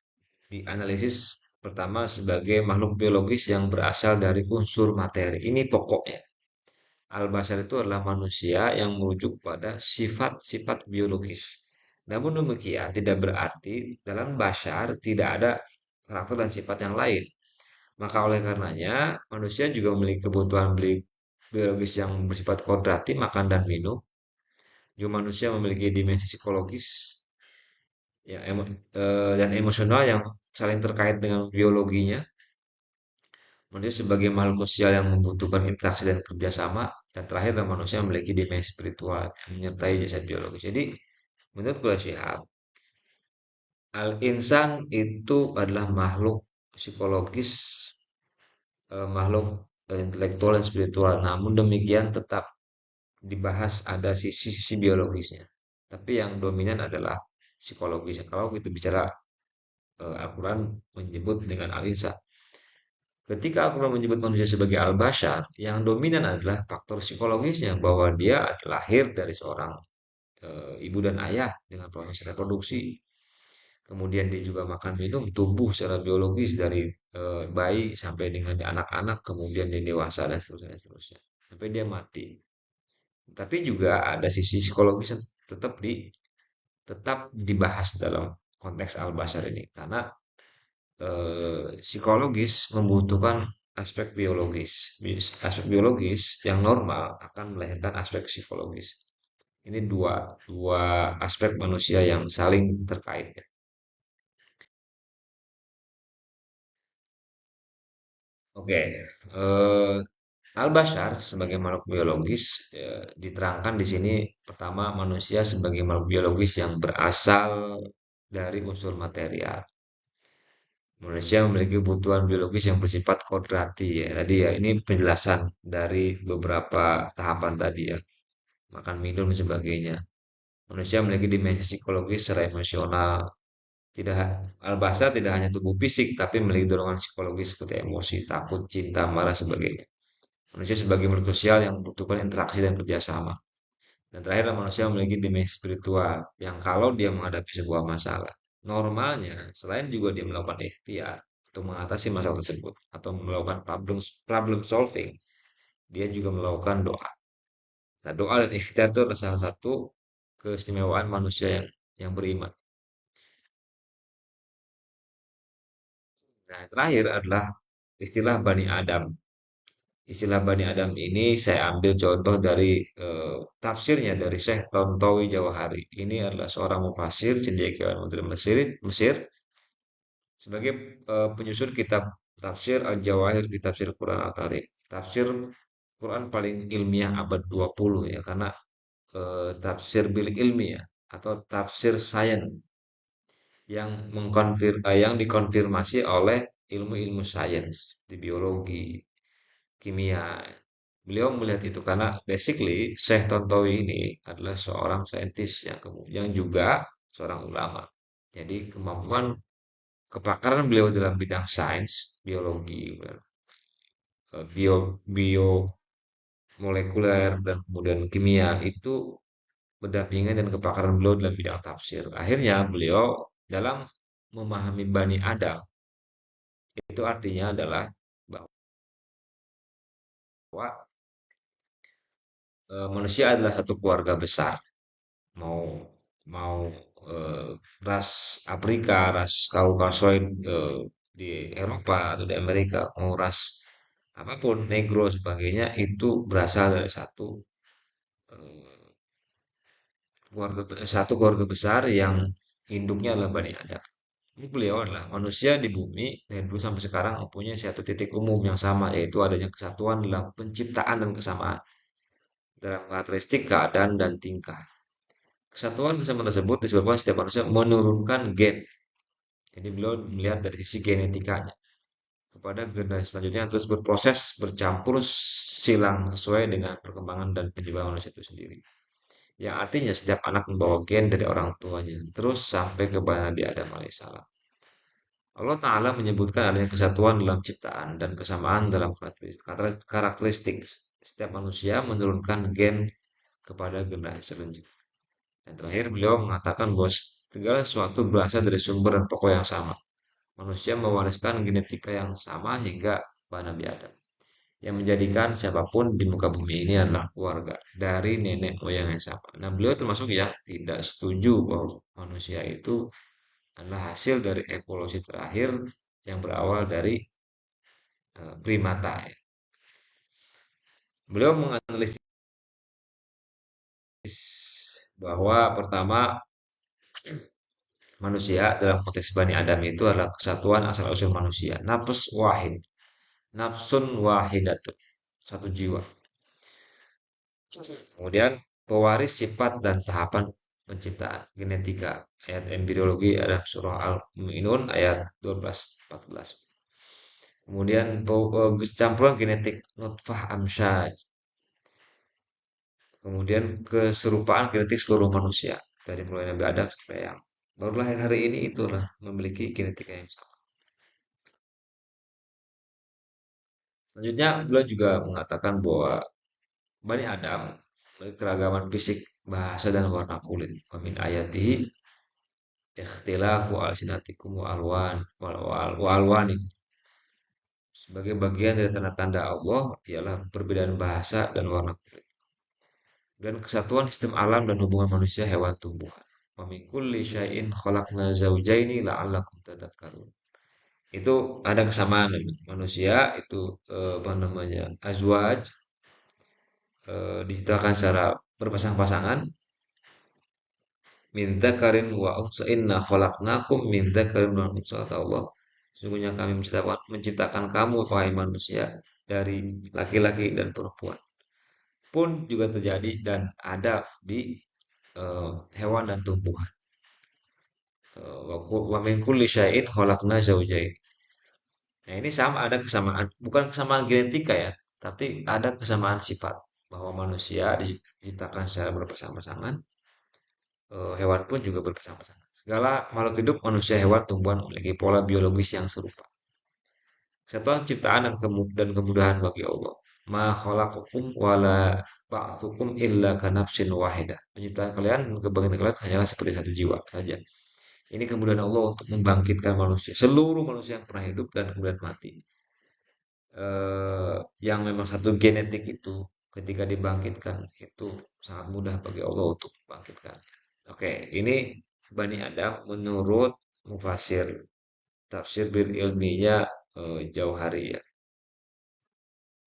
dianalisis pertama sebagai makhluk biologis yang berasal dari unsur materi. Ini pokoknya. Al-Bashar itu adalah manusia yang merujuk pada sifat-sifat biologis. Namun demikian tidak berarti dalam bashar tidak ada karakter dan sifat yang lain. Maka oleh karenanya manusia juga memiliki kebutuhan biologis yang bersifat kodrati, makan dan minum. Juga manusia memiliki dimensi psikologis ya, dan emosional yang saling terkait dengan biologinya. Manusia sebagai makhluk sosial yang membutuhkan interaksi dan kerjasama, dan terakhir manusia memiliki dimensi spiritual yang menyertai jasad biologis. Jadi, menurut Quraish Shihab, al-insan itu adalah makhluk psikologis, makhluk intelektual dan spiritual. Namun demikian tetap dibahas ada sisi-sisi biologisnya. Tapi yang dominan adalah psikologisnya. Kalau kita bicara Al-Quran menyebut dengan al-insan. Ketika Al-Quran menyebut manusia sebagai al-bashar, yang dominan adalah faktor psikologisnya bahwa dia lahir dari seorang ibu dan ayah dengan proses reproduksi. Kemudian dia juga makan minum, tumbuh secara biologis dari bayi sampai dengan anak-anak, kemudian dia dewasa dan seterusnya, dan seterusnya. Sampai dia mati. Tapi juga ada sisi psikologis yang tetap dibahas dalam konteks al-bashar ini karena psikologis membutuhkan aspek biologis. Aspek biologis yang normal akan melahirkan aspek psikologis. Ini dua, dua aspek manusia yang saling terkait. Oke, Al-Bashar sebagai makhluk biologis diterangkan di sini pertama manusia sebagai makhluk biologis yang berasal dari unsur material. Manusia memiliki kebutuhan biologis yang bersifat kodrati ya. Tadi ya ini penjelasan dari beberapa tahapan tadi ya. Makan, minum dan sebagainya. Manusia memiliki dimensi psikologis secara emosional. Tidak Al-Bashar tidak hanya tubuh fisik tapi memiliki dorongan psikologis seperti emosi, takut, cinta, marah sebagainya. Manusia sebagai makhluk sosial yang membutuhkan interaksi dan kerjasama. Dan terakhir, manusia memiliki dimensi spiritual yang kalau dia menghadapi sebuah masalah, normalnya selain juga dia melakukan ikhtiar untuk mengatasi masalah tersebut atau melakukan problem solving, dia juga melakukan doa. Nah, doa dan ikhtiar itu adalah salah satu keistimewaan manusia yang beriman. Nah, yang terakhir adalah istilah Bani Adam. Istilah Bani Adam ini saya ambil contoh dari tafsirnya dari Syekh Tontowi Jawahari. Ini adalah seorang mufasir cendekiawan Muslim Mesir sebagai penyusun kitab tafsir Al-Jawahir di tafsir Quran Al-Karim. Tafsir Quran paling ilmiah abad 20 ya karena tafsir bilik ilmiah atau tafsir sains yang dikonfirmasi oleh ilmu-ilmu sains di biologi, kimia. Beliau melihat itu karena basically Syekh Tontowi ini adalah seorang saintis yang juga seorang ulama. Jadi kemampuan kepakaran beliau dalam bidang sains, biologi, bio, bio molekuler dan kemudian kimia itu berdampingan dan kepakaran beliau dalam bidang tafsir. Akhirnya beliau dalam memahami Bani Adam itu artinya adalah bahwa manusia adalah satu keluarga besar. Mau mau ras Afrika, ras Kaukasoid di Eropa atau di Amerika, mau ras apapun, negro sebagainya itu berasal dari eh, satu keluarga besar yang induknya adalah Bani Adam. Ini beliau adalah manusia di bumi dari dulu sampai sekarang mempunyai satu titik umum yang sama yaitu adanya kesatuan dalam penciptaan dan kesamaan dalam karakteristik keadaan dan tingkah. Kesatuan sama tersebut disebabkan setiap manusia menurunkan gen. Jadi beliau melihat dari sisi genetikanya kepada generasi selanjutnya terus berproses bercampur silang sesuai dengan perkembangan dan penyebab manusia itu sendiri. Yang artinya setiap anak membawa gen dari orang tuanya terus sampai ke Nabi Adam alaihissalam. Allah Ta'ala menyebutkan adanya kesatuan dalam ciptaan dan kesamaan dalam karakteristik. Setiap manusia menurunkan gen kepada generasi selanjutnya. Dan terakhir beliau mengatakan bahwa segala sesuatu berasal dari sumber dan pokok yang sama. Manusia mewariskan genetika yang sama hingga pada Nabi Adam. Yang menjadikan siapapun di muka bumi ini adalah keluarga dari nenek moyang yang sama. Nah, beliau termasuk yang tidak setuju bahwa manusia itu adalah hasil dari evolusi terakhir yang berawal dari primata. Ya. Beliau menganalisis bahwa pertama manusia dalam konteks Bani Adam itu adalah kesatuan asal usul manusia. Nafs wahid, nafsun wahidatun, satu jiwa. Kemudian pewaris sifat dan tahapan penciptaan genetika. Ayat embriologi ada surah Al-Mu'minun ayat 12-14. Kemudian campuran genetik nutfah amsyaj. Kemudian keserupaan genetik seluruh manusia dari mulai Nabi Adam sampai yang baru lahir hari ini itulah memiliki genetika yang sama. Selanjutnya beliau juga mengatakan bahwa Bani Adam memiliki keragaman fisik, bahasa dan warna kulit. Wa min ayatihi ikhtilafu alsinatikum wa alwanikum. Sebagai bagian dari tanda-tanda Allah ialah perbedaan bahasa dan warna kulit. Dan kesatuan sistem alam dan hubungan manusia hewan tumbuhan. Wa min kulli syai'in khalaqna zawjaini la'allakum tadhakkarun. Itu ada kesamaan manusia itu apa namanya azwaj diciptakan secara berpasang-pasangan min dzakarin wa unsa inna khalaqnakum min dzakarin wa unsa kata Allah. Sesungguhnya kami menciptakan kamu wahai manusia dari laki-laki dan perempuan pun juga terjadi dan ada di hewan dan tumbuhan. Wa min kulli syai'in khalaqna zawjayn. Nah, ini sama ada kesamaan, bukan kesamaan genetika ya, tapi ada kesamaan sifat bahwa manusia diciptakan secara berpasang-pasangan, hewan pun juga berpasang-pasangan. Segala makhluk hidup, manusia, hewan, tumbuhan memiliki pola biologis yang serupa. Kesatuan ciptaan dan kemudahan bagi Allah. Ma khalaqakum wala ba'thukum illa kanafsin wahidah. Penciptaan kalian dan kebangkitan kalian hanyalah seperti satu jiwa saja. Ini kemudahan Allah untuk membangkitkan manusia, seluruh manusia yang pernah hidup dan kemudian mati. Yang memang satu genetik itu ketika dibangkitkan itu sangat mudah bagi Allah untuk membangkitkan. Oke, ini Bani Adam menurut Mufasir tafsir bil ilminya Jauhari ya.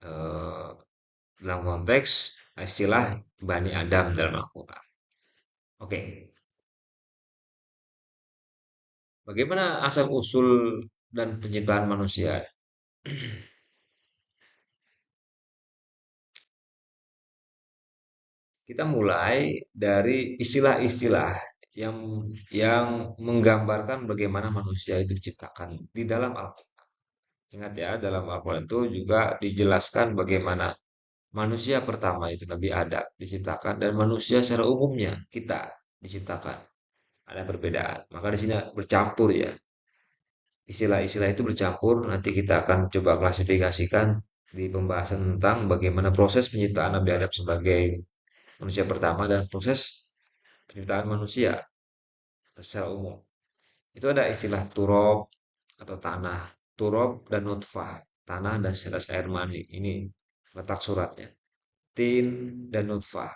Eh, dalam konteks istilah Bani Adam dalam Al-Quran. Oke, bagaimana asal usul dan penciptaan manusia? Kita mulai dari istilah-istilah yang menggambarkan bagaimana manusia itu diciptakan di dalam Al-Quran. Ingat ya, dalam Al-Quran itu juga dijelaskan bagaimana manusia pertama itu Nabi Adam diciptakan dan manusia secara umumnya kita diciptakan. Ada perbedaan. Maka di sini bercampur ya. Istilah-istilah itu bercampur. Nanti kita akan coba klasifikasikan di pembahasan tentang bagaimana proses penciptaan Nabi Adam sebagai manusia pertama dan proses penciptaan manusia secara umum. Itu ada istilah turob atau tanah, turob dan nutfah, tanah dan setetes air mani. Ini letak suratnya. Tin dan nutfah,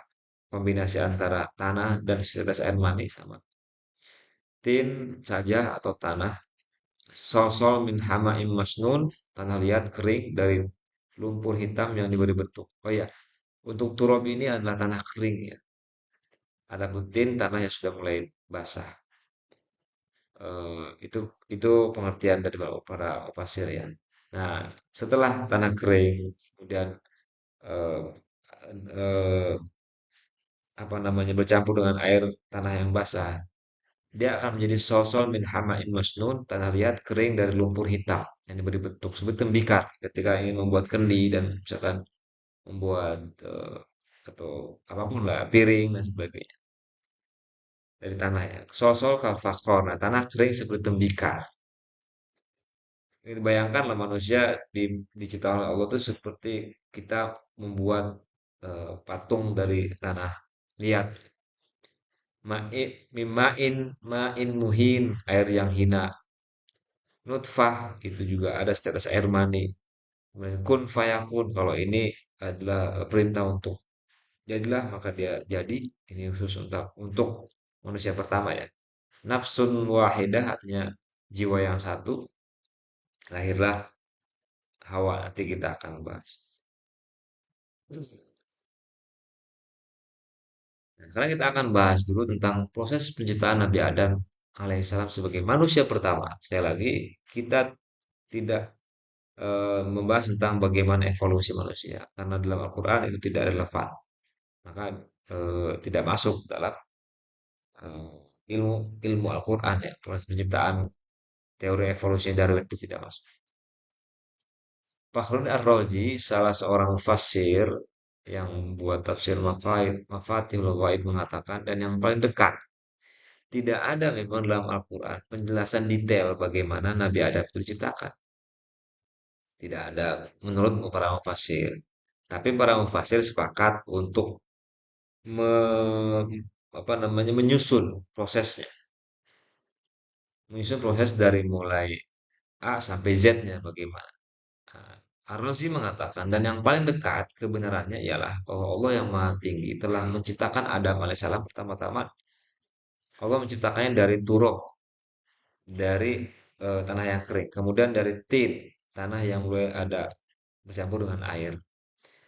kombinasi antara tanah dan setetes air mani sama. Tin saja atau tanah, sol min hama'im masnun, tanah liat kering dari lumpur hitam yang diberi bentuk. Oh ya, untuk turab ini adalah tanah kering ya. Ada tin tanah yang sudah mulai basah. Itu pengertian dari para pasir ya. Nah, setelah tanah kering, kemudian eh, eh, apa namanya bercampur dengan air tanah yang basah, dia akan menjadi sosol min hama'in masnun, tanah liat kering dari lumpur hitam yang diberi bentuk seperti tembikar ketika ingin membuat kendi dan misalkan membuat atau apapun lah piring dan sebagainya dari tanah ya. Sosol kalfakor, nah tanah kering seperti tembikar. Ini bayangkanlah manusia diciptakan oleh Allah itu seperti kita membuat patung dari tanah liat. Ma'in muhin, air yang hina. Nutfah itu juga ada status air mani. Kemudian kun fayakun kalau ini adalah perintah untuk jadilah maka dia jadi. Ini khusus untuk manusia pertama ya. Nafsun wahidah artinya jiwa yang satu. Lahirlah Hawa, nanti kita akan bahas. Nah, sekarang kita akan bahas dulu tentang proses penciptaan Nabi Adam alaihissalam sebagai manusia pertama. Sekali lagi, kita tidak membahas tentang bagaimana evolusi manusia karena dalam Al-Quran itu tidak relevan. Maka tidak masuk dalam eh, ilmu ilmu Al-Quran ya. Proses penciptaan teori evolusi Darwin itu tidak masuk. Fakhrul Ar-Razi, salah seorang mufassir yang membuat tafsir Mafatihul Ghaib mengatakan dan yang paling dekat, tidak ada memang dalam Al-Quran penjelasan detail bagaimana Nabi Adam itu diciptakan. Tidak ada menurut para mufassir. Tapi para mufassir sepakat untuk me, menyusun prosesnya, menyusun proses dari mulai A sampai Z-nya bagaimana. Nah, Ar-Razi mengatakan dan yang paling dekat kebenarannya ialah bahwa Allah yang Maha Tinggi telah menciptakan Adam alaihissalam pertama-tama. Allah menciptakannya dari turab, dari tanah yang kering, kemudian dari tin, tanah yang mulai ada bercampur dengan air.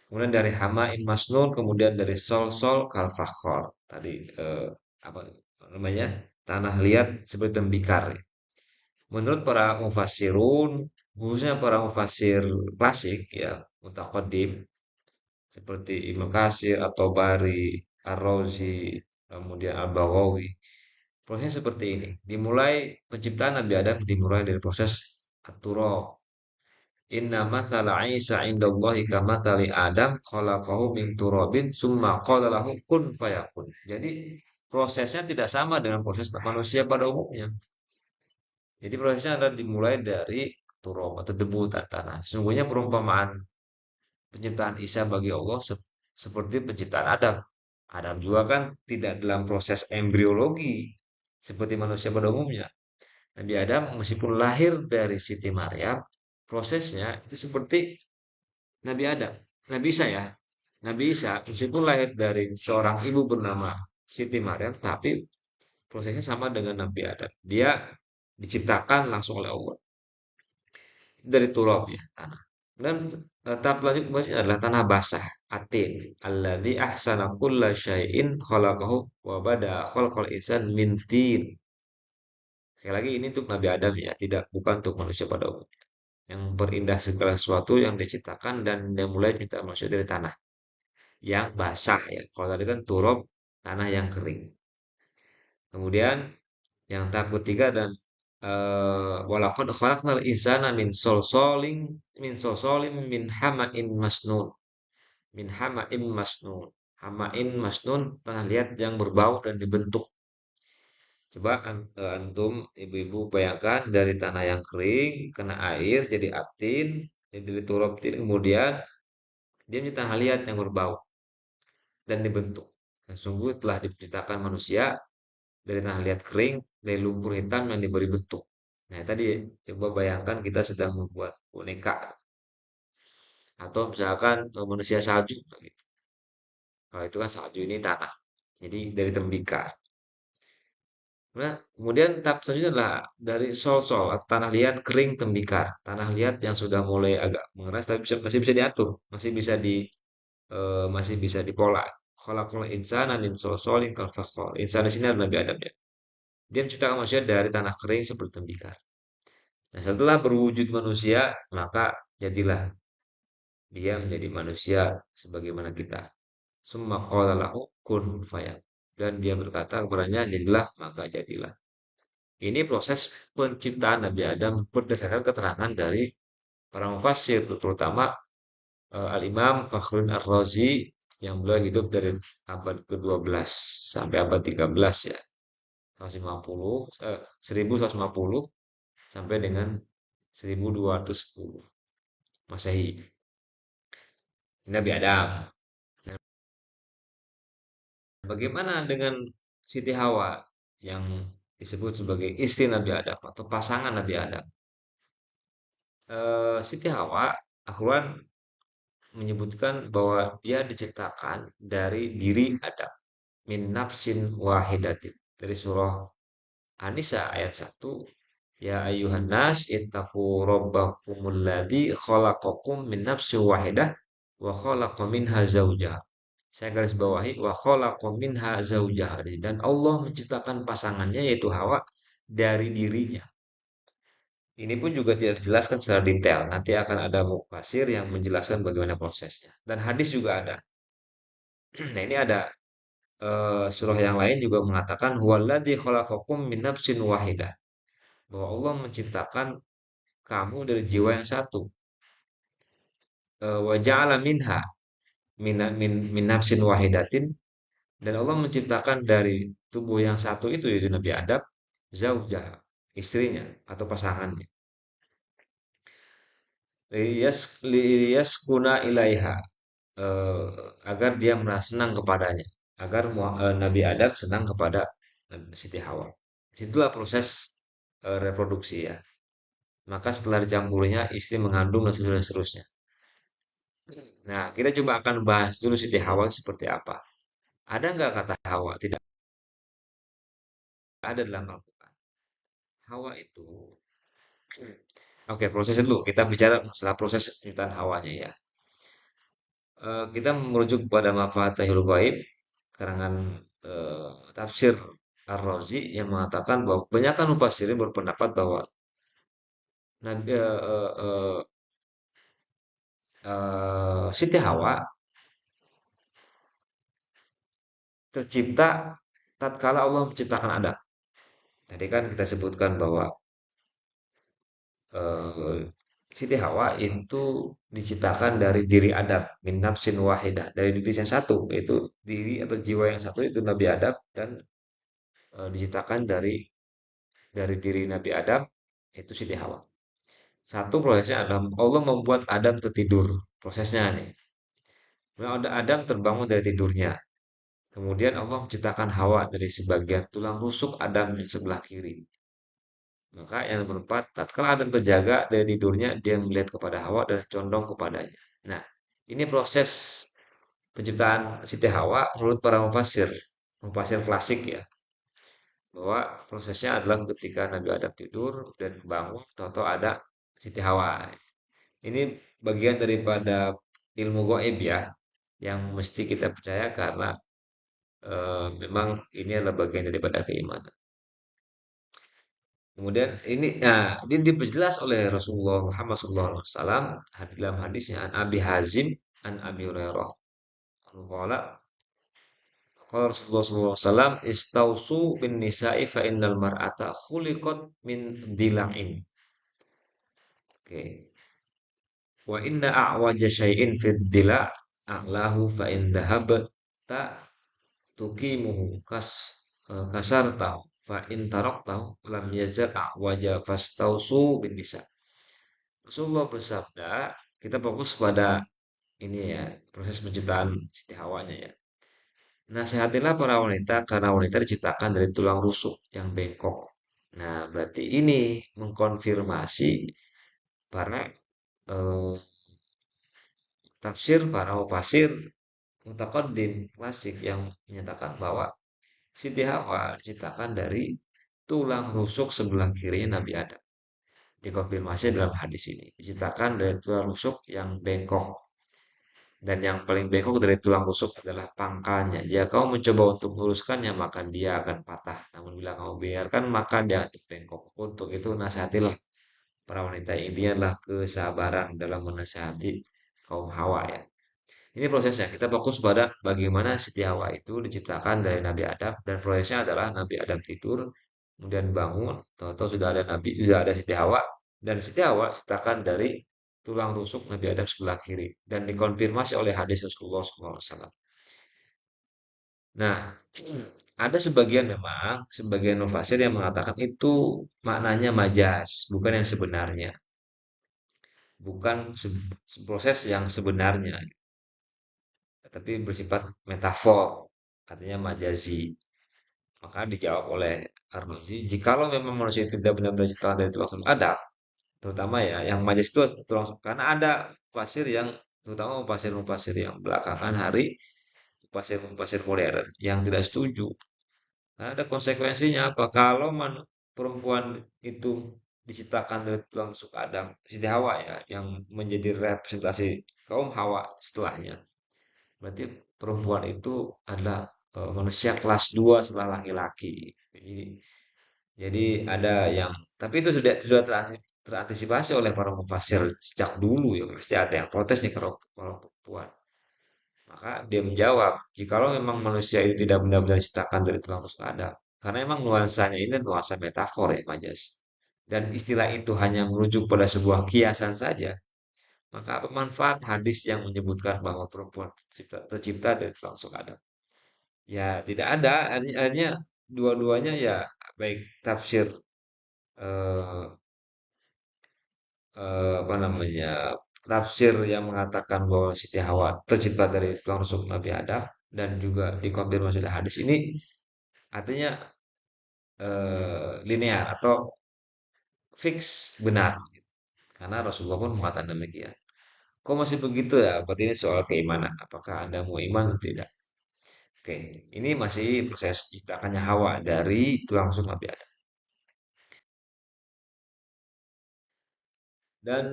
Kemudian dari hama in masnun, kemudian dari sol kalfakhor. Tadi apa namanya? Tanah liat seperti tembikar. Menurut para mufassirun, khususnya para mufassir klasik ya, mutaqaddim seperti Ibnu Katsir atau Bari, Ar-Razi, kemudian Al-Baghawi. Prosesnya seperti ini. Penciptaan Nabi Adam dimulai dari proses at-turab. Inna mathala Isa indallahi kamathali Adam khalaqahu min turabin summa qala lahu kun fayakun. Jadi prosesnya tidak sama dengan proses manusia pada umumnya. Jadi prosesnya adalah dimulai dari turab atau debu dan tanah. Sungguhnya perumpamaan penciptaan Isa bagi Allah seperti penciptaan Adam. Adam juga kan tidak dalam proses embriologi seperti manusia pada umumnya. Nabi Adam meskipun lahir dari Siti Maryam, prosesnya itu seperti Nabi Adam. Nabi Isa ya. Nabi Isa meskipun lahir dari seorang ibu bernama Siti Maryam, tapi prosesnya sama dengan Nabi Adam. Dia diciptakan langsung oleh Allah dari turab ya, tanah. Dan tahap selanjutnya adalah tanah basah, atin. Alladzi ahsana kulla syai'in khalaqahu wa bada khalqal insan min tin. Sekali lagi ini untuk Nabi Adam ya, tidak bukan untuk manusia pada umumnya. Yang berindah segala sesuatu yang diciptakan dan yang mulai mencipta manusia dari tanah yang basah ya. Kalau tadi kan turab, tanah yang kering. Kemudian yang tahap ketiga dan walaqad khalaqnal insana min solsolin min hama'in masnun. Min hama'in masnun. Hama'in masnun tanah liat yang berbau dan dibentuk. Coba antum ibu-ibu bayangkan dari tanah yang kering kena air jadi atin, jadi turap tin, kemudian dia menjadi tanah liat yang berbau dan dibentuk. Dan sungguh telah diciptakan manusia dari tanah liat kering, dari lumpur hitam yang diberi bentuk. Nah, tadi coba bayangkan kita sedang membuat boneka atau misalkan manusia salju gitu. Kalau itu kan salju ini tanah. Jadi dari tembikar. Nah, kemudian tahap selanjutnya adalah dari sol-sol atau tanah liat kering tembikar. Tanah liat yang sudah mulai agak mengeras tapi masih bisa diatur, masih bisa dipola. Khalaqal insana min solsolin kal fakhar. Insan di sini adalah Nabi Adam ya. Dia menciptakan manusia dari tanah kering seperti tembikar. Nah, setelah berwujud manusia, maka jadilah dia menjadi manusia sebagaimana kita. Summa qala lahu kun fayakun. Dan dia berkata kepadanya, jadilah, maka jadilah. Ini proses penciptaan Nabi Adam berdasarkan keterangan dari para mufassir, terutama Al-Imam Fakhruddin Ar-Razi yang beliau hidup dari abad ke-12 sampai abad 13 ya. 150, 1150 sampai dengan 1210 Masehi. Nabi Adam. Nah, bagaimana dengan Siti Hawa yang disebut sebagai istri Nabi Adam atau pasangan Nabi Adam? Siti Hawa, Al-Quran menyebutkan bahwa dia diciptakan dari diri Adam min nafsin wahidatin dari surah An-Nisa ayat 1. Ya ayuhan nas ittaqu rabbakumul ladzi khalaqakum min nafsin wahidah wa khalaqa minha zawjaha. Saya garis bawahi wa khalaqa minha zawjaha, dan Allah menciptakan pasangannya yaitu Hawa dari dirinya. Ini pun juga tidak dijelaskan secara detail. Nanti akan ada mufasir yang menjelaskan bagaimana prosesnya. Dan hadis juga ada. Nah, ini ada surah yang lain juga mengatakan huwallazi khalaqakum min nafsin wahidah. Bahwa Allah menciptakan kamu dari jiwa yang satu. Wa ja'ala minha min nafsin wahidatin, dan Allah menciptakan dari tubuh yang satu itu yaitu Nabi Adam zaujah, istrinya atau pasangannya. Liyas kuna ilaiha, agar dia merasa senang kepadanya, agar Nabi Adam senang kepada Siti Hawa. Disitulah proses reproduksi ya. Maka setelah dicampurinya istri mengandung dan seterusnya. Nah, kita coba akan bahas dulu Siti Hawa seperti apa. Ada nggak kata Hawa? Tidak ada dalam Al-Quran. Hawa itu, oke, proses dulu. Kita bicara masalah proses penciptaan Hawanya ya. Kita merujuk kepada Mafatihul Ghaib karangan tafsir Ar-Razi yang mengatakan bahwa kebanyakan mufassirin berpendapat bahwa Nabi Siti Hawa tercipta tatkala Allah menciptakan Adam. Tadi kan kita sebutkan bahwa eh, Siti Hawa itu diciptakan dari diri Adam min nafsin wahidah, dari diri yang satu, yaitu diri atau jiwa yang satu itu Nabi Adam, dan diciptakan dari diri Nabi Adam itu Siti Hawa. Satu prosesnya adalah Allah membuat Adam tertidur. Prosesnya nih. Kemudian Adam terbangun dari tidurnya. Kemudian Allah menciptakan Hawa dari sebagian tulang rusuk Adam yang sebelah kiri. Maka yang nomor empat, tatkala Adam terjaga dari tidurnya, dia melihat kepada Hawa dan condong kepadanya. Nah, ini proses penciptaan Siti Hawa menurut para mufasir, mufasir klasik ya, bahwa prosesnya adalah ketika Nabi Adam tidur dan bangun, tahu-tahu ada Siti Hawa. Ini bagian daripada ilmu gaib ya, yang mesti kita percaya karena memang ini adalah bagian daripada keimanan. Kemudian ini diperjelas oleh Rasulullah Muhammad SAW dalam hadisnya an Abi Hazim an Abi Hurairah. Qala qala Rasulullah SAW istausu bin nisa'i fa innal mar'ata khuliqat min dila'in. Oke. Wa inna a'waja syai'in fid dila' a'lahu fa in dhahabta tuqimuhu kasartahu fa in taraktahu lam yazal a'waja fastausu bin nisa. Rasulullah bersabda, kita fokus pada ini ya, proses penciptaan Siti Hawanya ya. Nasihatilah para wanita karena wanita diciptakan dari tulang rusuk yang bengkok. Nah, berarti ini mengkonfirmasi para eh, tafsir para mufasir mutaqaddim klasik yang menyatakan bahwa Siti Hawa diciptakan dari tulang rusuk sebelah kirinya Nabi Adam. Dikonfirmasi dalam hadis ini. Diciptakan dari tulang rusuk yang bengkok. Dan yang paling bengkok dari tulang rusuk adalah pangkalnya. Jika kamu mencoba untuk meluruskannya, maka dia akan patah. Namun bila kamu biarkan, maka dia akan bengkok. Untuk itu nasihatilah para wanita. Intinya adalah kesabaran dalam menasihati kaum Hawa ya. Ini prosesnya. Kita fokus pada bagaimana Siti Hawa itu diciptakan dari Nabi Adam, dan prosesnya adalah Nabi Adam tidur, kemudian bangun, tahu-tahu sudah ada Siti Hawa, dan Siti Hawa diciptakan dari tulang rusuk Nabi Adam sebelah kiri dan dikonfirmasi oleh hadis Rasulullah SAW. Nah, ada sebagian mufasir yang mengatakan itu maknanya majas, bukan yang sebenarnya, bukan proses yang sebenarnya, tapi bersifat metafor, artinya majazi. Maka dijawab oleh Ar-Razi, jikalau memang manusia itu tidak benar-benar diciptakan dari tulang rusuk Adam, terutama ya yang majas itu tulang rusuk, karena ada pasir yang terutama pasir-pasir yang belakangan hari, pasir-pasir modern yang tidak setuju. Karena ada konsekuensinya apa? Kalau perempuan itu diciptakan dari tulang rusuk Adam, Siti Hawa ya, yang menjadi representasi kaum Hawa setelahnya. Berarti perempuan itu adalah manusia kelas 2 setelah laki-laki. Jadi ada yang, tapi itu sudah terantisipasi oleh para mufasir sejak dulu ya. Pasti ada yang protes nih kalau perempuan. Maka dia menjawab, jikalau memang manusia itu tidak benar-benar diciptakan dari tulang rusuk Adam, karena memang nuansanya ini nuansa metafor ya, Majas. Dan istilah itu hanya merujuk pada sebuah kiasan saja, maka apa manfaat hadis yang menyebutkan bahwa perempuan tercipta dari tulang rusuk Adam? Ya tidak ada, artinya dua-duanya ya, baik tafsir eh, apa namanya, tafsir yang mengatakan bahwa Siti Hawa tercipta dari tulang rusuk Nabi Adam dan juga dikonfirmasi oleh hadis ini, artinya linear atau fix benar, karena Rasulullah pun mengatakan demikian. Kok masih begitu ya? Berarti ini soal keimanan. Apakah Anda mau iman atau tidak? Oke, ini masih proses ciptakannya Hawa dari tulang rusuk Nabi Adam. Dan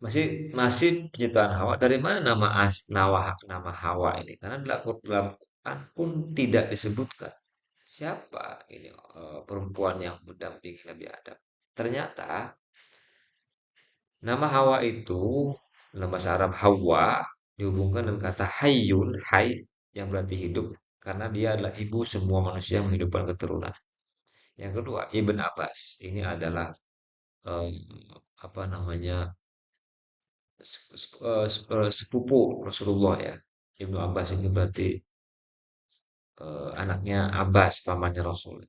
masih masih penciptaan Hawa, dari mana nama Hawa ini? Karena dalam Quran pun tidak disebutkan siapa ini perempuan yang mendampingi Nabi Adam. Ternyata Nama Hawa itu dalam bahasa Arab Hawa dihubungkan dengan kata hayyun, hay yang berarti hidup karena dia adalah ibu semua manusia yang menghidupkan keturunan. Yang kedua, Ibn Abbas. Ini adalah em, apa namanya sepupu Rasulullah ya. Ibnu Abbas ini berarti anaknya Abbas, pamannya Rasul.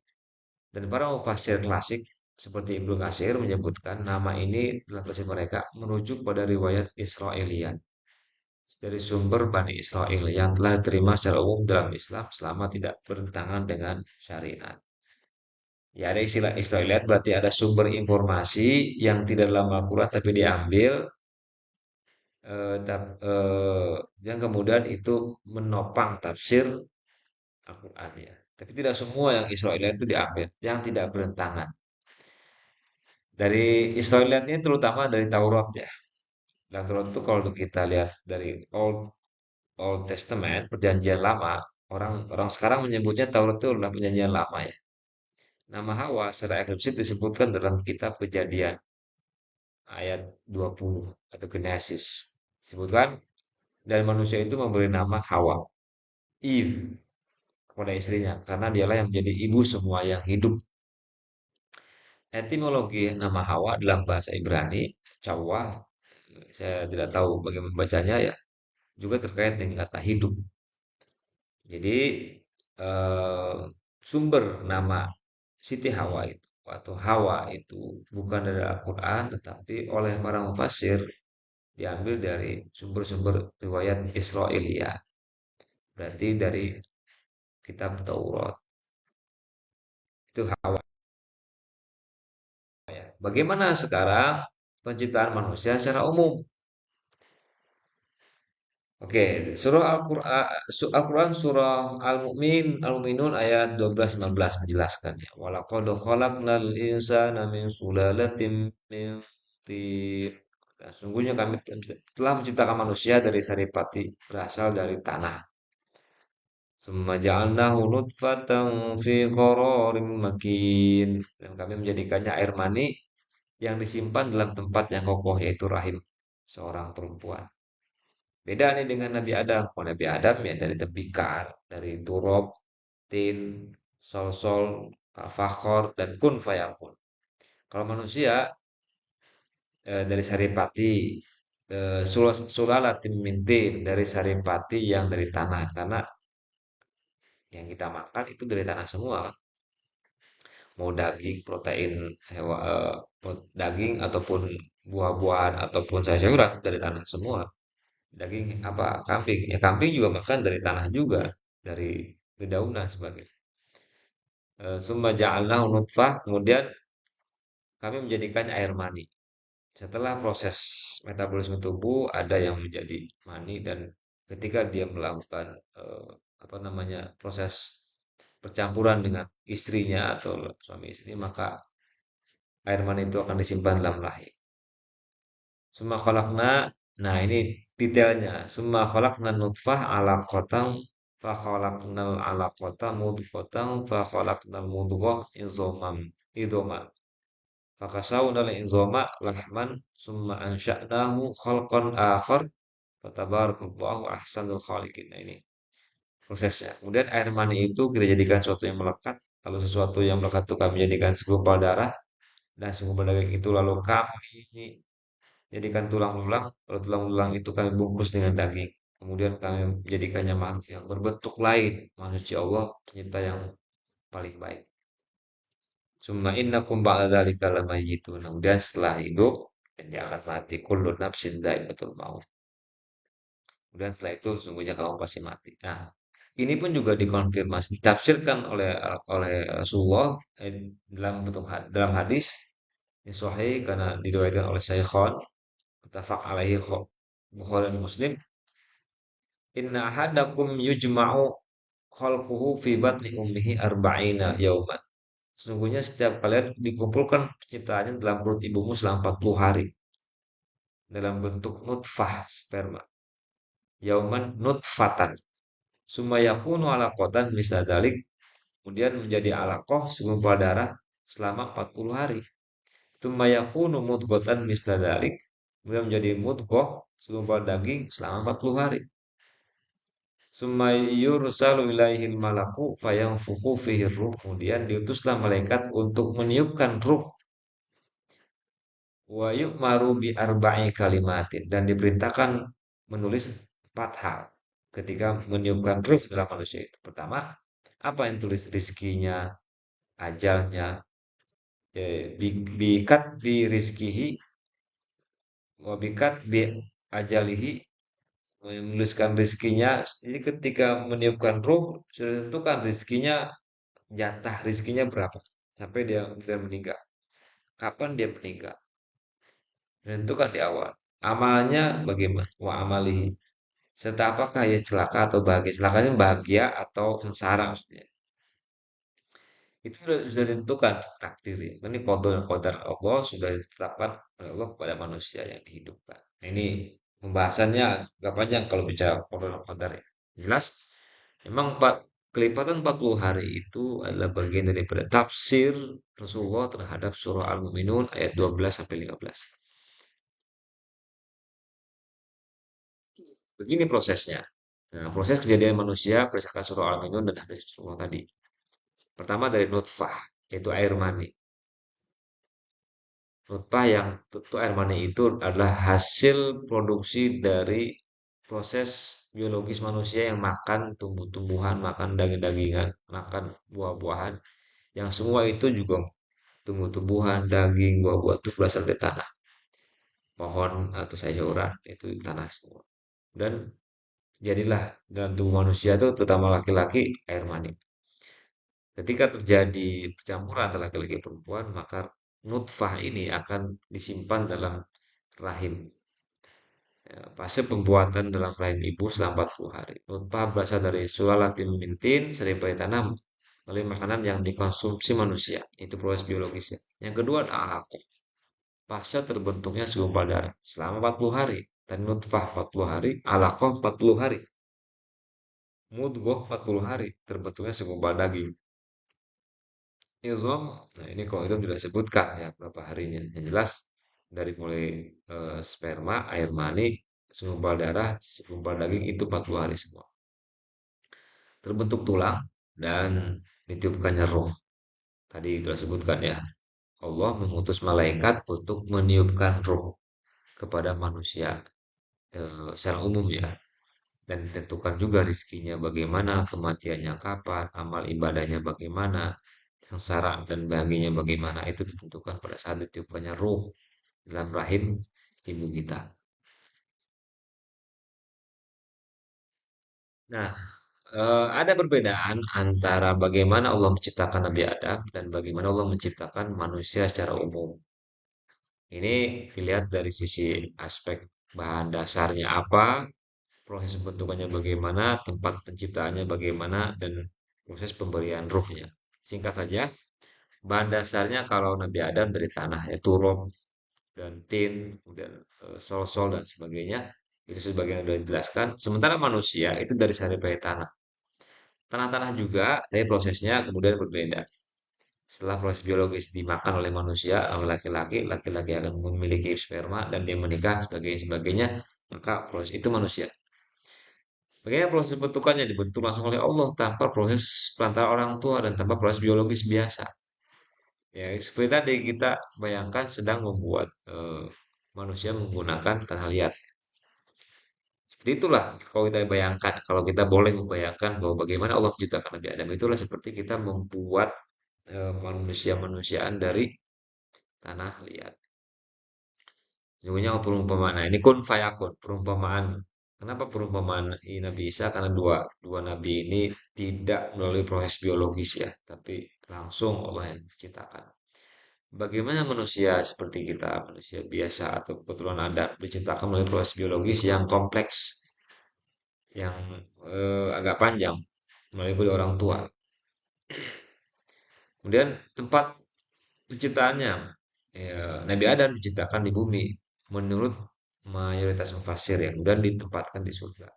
Dan para mufassir klasik seperti Ibnu Katsir menyebutkan nama ini dalam versi mereka merujuk pada riwayat Israiliyat dari sumber Bani Israel yang telah diterima secara umum dalam Islam selama tidak bertentangan dengan syariat. Ya ada istilah Israiliyat berarti ada sumber informasi yang tidak dalam Al-Quran tapi diambil yang kemudian itu menopang tafsir Al-Quran ya. Tapi tidak semua yang Israiliyat itu diambil, yang tidak bertentangan. Dari Israiliyat ini terutama dari Taurat ya. Dan Taurat itu kalau kita lihat dari Old Testament, Perjanjian Lama, orang orang sekarang menyebutnya Taurat itu adalah Perjanjian Lama ya. Nama Hawa secara eksplisit disebutkan dalam kitab Kejadian ayat 20 atau Genesis. Disebutkan dan manusia itu memberi nama Hawa, Eve kepada istrinya karena dialah yang menjadi ibu semua yang hidup. Etimologi nama Hawa dalam bahasa Ibrani, Cawah, saya tidak tahu bagaimana bacanya ya, juga terkait dengan kata hidup. Jadi eh, sumber nama Siti Hawa itu atau Hawa itu bukan dari Al-Quran tetapi oleh para mufassir diambil dari sumber-sumber riwayat Israiliyah. Berarti dari kitab Taurat. Itu Hawa ya. Bagaimana sekarang penciptaan manusia secara umum? Oke, surah Al-Qur'an Al-Qur'an surah Al-Mu'minun ayat 12-15 menjelaskan ya. Walaqad khalaqnal insana min sulalatin min tin. Nah, sungguhnya kami telah menciptakan manusia dari saripati berasal dari tanah. Summa ja'alnahu nutfatan fi qararin makin. Dan kami menjadikannya air mani yang disimpan dalam tempat yang kokoh yaitu rahim seorang perempuan. Beda nih dengan Nabi Adam. Kalau Nabi Adam ya dari tebikar, dari turab, tin, sol-sol, fakhor, dan kun fayakun. Kalau manusia dari saripati, sulalatin min tin, dari saripati yang dari tanah. Karena yang kita makan itu dari tanah semua. Mau daging, protein, daging ataupun buah-buahan ataupun sayur-sayuran dari tanah semua. Daging apa kambing ya kambing juga makan dari tanah juga dari dedaunan sebagai summa ja'alnahu nutfah kemudian kami menjadikannya air mani setelah proses metabolisme tubuh ada yang menjadi mani dan ketika dia melakukan apa namanya proses percampuran dengan istrinya atau suami istri maka air mani itu akan disimpan dalam rahim. Summa khalaqna, nah ini detailnya. Summa khalaqna nutfah alaqatan fa khalaqnal alaqata mudghatan fa khalaqnal mudghah idhoman. Fa kasawnal idhoma lahman summa ansha'nahu khalqan akhar fatabarakallahu ahsanul khaliqin. Nah ini prosesnya. Kemudian air mani itu kita jadikan sesuatu yang melekat. Kalau sesuatu yang melekat itu kami jadikan segumpal darah dan segumpal darah itu lalu kami jadikan tulang belulang, kalau tulang belulang itu kami bungkus dengan daging. Kemudian kami menjadikannya makhluk yang berbentuk lain, manusia Allah, pencipta yang paling baik. Summa innakum ba'da dzalika lamayitun. Kemudian setelah hidup, dan dia akan mati. Kullu nafsin dha'iqatul maut. Kemudian setelah itu sungguhnya kamu pasti mati. Nah, ini pun juga dikonfirmasi, ditafsirkan oleh Rasulullah dalam dalam hadis yang sahih karena diriwayatkan oleh Syaikhan muttafaq alaihi Bukhari dan Muslim. Inna ahadakum yujma'u khalquhu fi batni ummihi arba'ina yauman. Sesungguhnya setiap kalian dikumpulkan penciptaannya dalam perut ibumu selama 40 hari dalam bentuk nutfah sperma. Yauman nutfatan. Summa yakunu alaqatan misal dalik. Kemudian menjadi alaqah segumpal darah selama 40 hari. Summa yakunu mudghatan misal dalik. kemudian menjadi mudghah, segumpal daging selama 40 hari. Summa yursalu ilaihil malaku fayanfukhu fihi ruh. Kemudian diutuslah malaikat untuk meniupkan ruh. Wa yu'maru bi arba'i kalimatin, dan diperintahkan menulis 4 hal ketika meniupkan ruh dalam manusia itu. Pertama, apa yang tulis rizkinya, ajalnya, bikat bi rizkihi wa bikat bi ajalihi, menuliskan rizkinya. Jadi ketika meniupkan ruh sudah tentukan rizkinya, jatah rizkinya berapa sampai dia meninggal, kapan dia meninggal, menentukan di awal. Amalnya bagaimana, wa amalihi, serta apakah ia celaka atau bahagia. Celakanya bahagia atau sengsara maksudnya. Itu sudah ditentukan takdir. Ini qadar Allah sudah ditetapkan oleh Allah kepada manusia yang dihidupkan. Nah, ini pembahasannya agak panjang kalau bicara qadar ya. Jelas, memang kelipatan 40 hari itu adalah bagian daripada tafsir Rasulullah terhadap surah Al-Mu'minun ayat 12 sampai 15. Begini prosesnya. Nah, proses kejadian manusia berdasarkan surah Al-Mu'minun dan hadis Rasulullah tadi. Pertama dari nutfah, yaitu air mani. Nutfah yang tentu air mani itu adalah hasil produksi dari proses biologis manusia yang makan tumbuh-tumbuhan, makan daging-dagingan, makan buah-buahan, yang semua itu juga tumbuh-tumbuhan, daging, buah-buah itu berasal dari tanah, pohon atau sayuran itu tanah semua. Dan jadilah dalam tubuh manusia itu terutama laki-laki air mani. Ketika terjadi percampuran antara laki-laki dan perempuan, maka nutfah ini akan disimpan dalam rahim. Ya, fase pembuatan dalam rahim ibu selama 40 hari. Nutfah berasal dari sulalatin mintin, seripari tanam melalui makanan yang dikonsumsi manusia. Itu proses biologisnya. Yang kedua adalah alaqah. Fase terbentuknya segumpal darah selama 40 hari. Dan nutfah 40 hari, alaqah 40 hari. Mudghah 40 hari, terbentuknya segumpal daging. Izam, nah ini kalau itu sudah sebutkan ya berapa harinya. Yang jelas dari mulai sperma, air mani, segumpal darah, segumpal daging itu 40 hari semua. Terbentuk tulang dan ditiupkannya roh. Tadi sudah sebutkan ya. Allah mengutus malaikat untuk meniupkan roh kepada manusia secara umum ya. Dan ditentukan juga rizkinya bagaimana, kematiannya kapan, amal ibadahnya bagaimana, sengsara dan bahagianya bagaimana, itu ditentukan pada saat ditiupkannya ruh dalam rahim ibu kita. Nah, ada perbedaan antara bagaimana Allah menciptakan Nabi Adam dan bagaimana Allah menciptakan manusia secara umum. Ini dilihat dari sisi aspek bahan dasarnya apa, proses bentukannya bagaimana, tempat penciptaannya bagaimana, dan proses pemberian ruhnya. Singkat saja, bahan dasarnya kalau Nabi Adam dari tanah, ya turun dan tin, kemudian sol-sol dan sebagainya. Itu sebagian sudah dijelaskan. Sementara manusia itu dari saripati tanah. Tanah-tanah juga, tapi prosesnya kemudian berbeda. Setelah proses biologis dimakan oleh manusia, oleh laki-laki, laki-laki akan memiliki sperma dan dia menikah sebagainya, maka proses itu manusia. Bagaimana proses bentukannya? Dibentuk langsung oleh Allah tanpa proses perantara orang tua dan tanpa proses biologis biasa. Ya, seperti tadi kita bayangkan sedang membuat manusia menggunakan tanah liat. Seperti itulah kalau kita bayangkan, kalau kita boleh membayangkan bahwa bagaimana Allah menciptakan Nabi Adam, itulah seperti kita membuat manusia-manusiaan dari tanah liat. Sesungguhnya perumpamaan. Nah, ini kun fayakun, perumpamaan. Kenapa perumpamaan ini Nabi Isa? Karena dua nabi ini tidak melalui proses biologis ya, tapi langsung Allah yang menciptakan. Bagaimana manusia seperti kita, manusia biasa atau kebetulan ada diciptakan melalui proses biologis yang kompleks, yang agak panjang melalui orang tua. Kemudian tempat penciptaannya, ya, Nabi Adam diciptakan di bumi menurut mayoritas mufassir ya, kemudian ditempatkan di surga.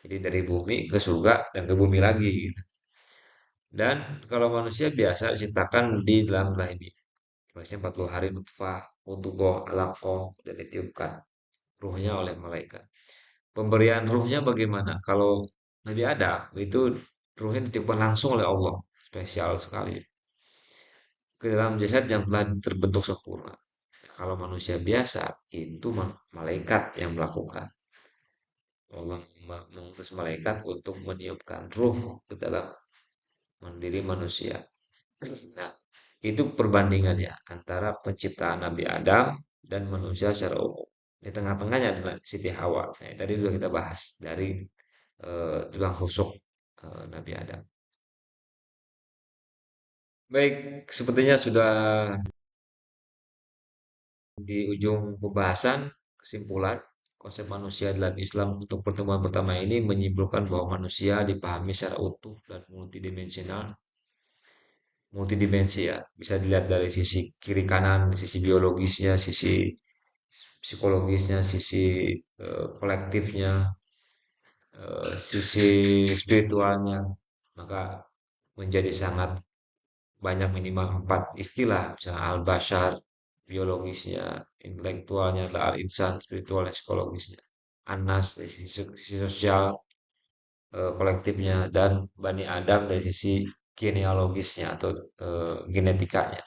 Jadi dari bumi ke surga dan ke bumi lagi gitu. Dan kalau manusia biasa diciptakan di dalam rahim. Prosesnya 40 hari nutfah, mudghah, alaqah dan ditiupkan. ruhnya oleh malaikat. Pemberian ruhnya bagaimana? Kalau Nabi Adam itu ruhnya ditiupkan langsung oleh Allah, spesial sekali ke dalam jasad yang telah terbentuk sempurna. Kalau manusia biasa itu malaikat yang melakukan. Allah mengutus malaikat untuk meniupkan ruh ke dalam diri manusia. Nah, itu perbandingannya antara penciptaan Nabi Adam dan manusia secara umum. Di tengah-tengahnya adalah Siti Hawa. Nah, tadi sudah kita bahas dari tulang rusuk Nabi Adam. Baik, sepertinya sudah di ujung pembahasan kesimpulan konsep manusia dalam Islam untuk pertemuan pertama ini menyimpulkan bahwa manusia dipahami secara utuh dan multidimensi ya. Bisa dilihat dari sisi kiri kanan, sisi biologisnya, sisi psikologisnya, sisi kolektifnya, sisi spiritualnya. Maka menjadi sangat banyak minimal empat istilah, misalnya al-bashar, biologisnya, intelektualnya adalah al-insan, spiritual dan psikologisnya. Anas dari sisi sosial, kolektifnya, dan Bani Adam dari sisi genealogisnya atau genetikanya.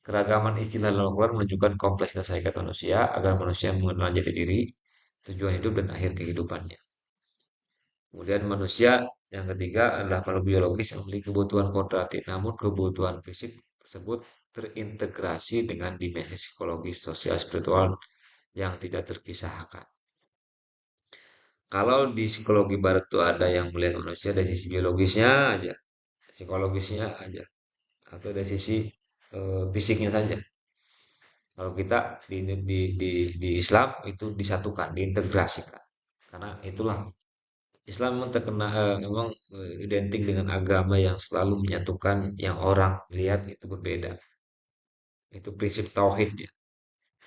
Keragaman istilah dalam Al-Quran menunjukkan kompleksitas hakikat manusia agar manusia mengenal jati diri, tujuan hidup dan akhir kehidupannya. Kemudian manusia yang ketiga adalah makhluk biologis yang memiliki kebutuhan kodratik, namun kebutuhan fisik tersebut terintegrasi dengan dimensi psikologis, sosial, spiritual yang tidak terpisahkan. Kalau di psikologi barat itu ada yang melihat manusia dari sisi biologisnya aja, psikologisnya aja, atau dari sisi fisiknya saja. Kalau kita di Islam itu disatukan, diintegrasikan. Karena itulah Islam memang terkenal memang identik dengan agama yang selalu menyatukan yang orang lihat itu berbeda. Itu prinsip tauhid ya.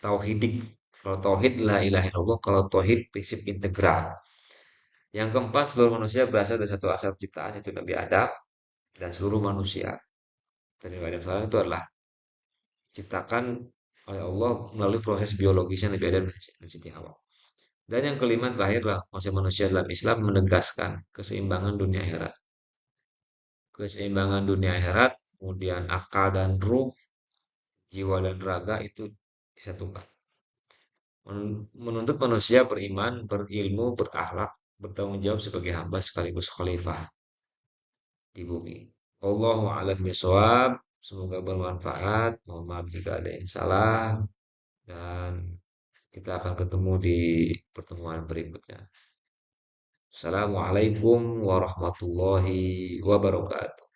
Tauhidik. Kalau tauhid la ilaha illallah, kalau tauhid prinsip integral. Yang keempat, seluruh manusia berasal dari satu asal penciptaan yaitu Nabi Adam dan seluruh manusia. Dan Nabi Adam sekarang itu adalah diciptakan oleh Allah melalui proses biologisnya Nabi Adam dan Siti Hawa. Dan yang kelima terakhirlah konsep manusia dalam Islam menegaskan keseimbangan dunia akhirat. Keseimbangan dunia akhirat, kemudian akal dan ruh, jiwa dan raga itu disatukan. Menuntut manusia beriman, berilmu, berakhlak, bertanggung jawab sebagai hamba sekaligus khalifah di bumi. Allahu a'lam bishawab. Semoga bermanfaat. Mohon maaf jika ada yang salah dan kita akan ketemu di pertemuan berikutnya. Assalamualaikum warahmatullahi wabarakatuh.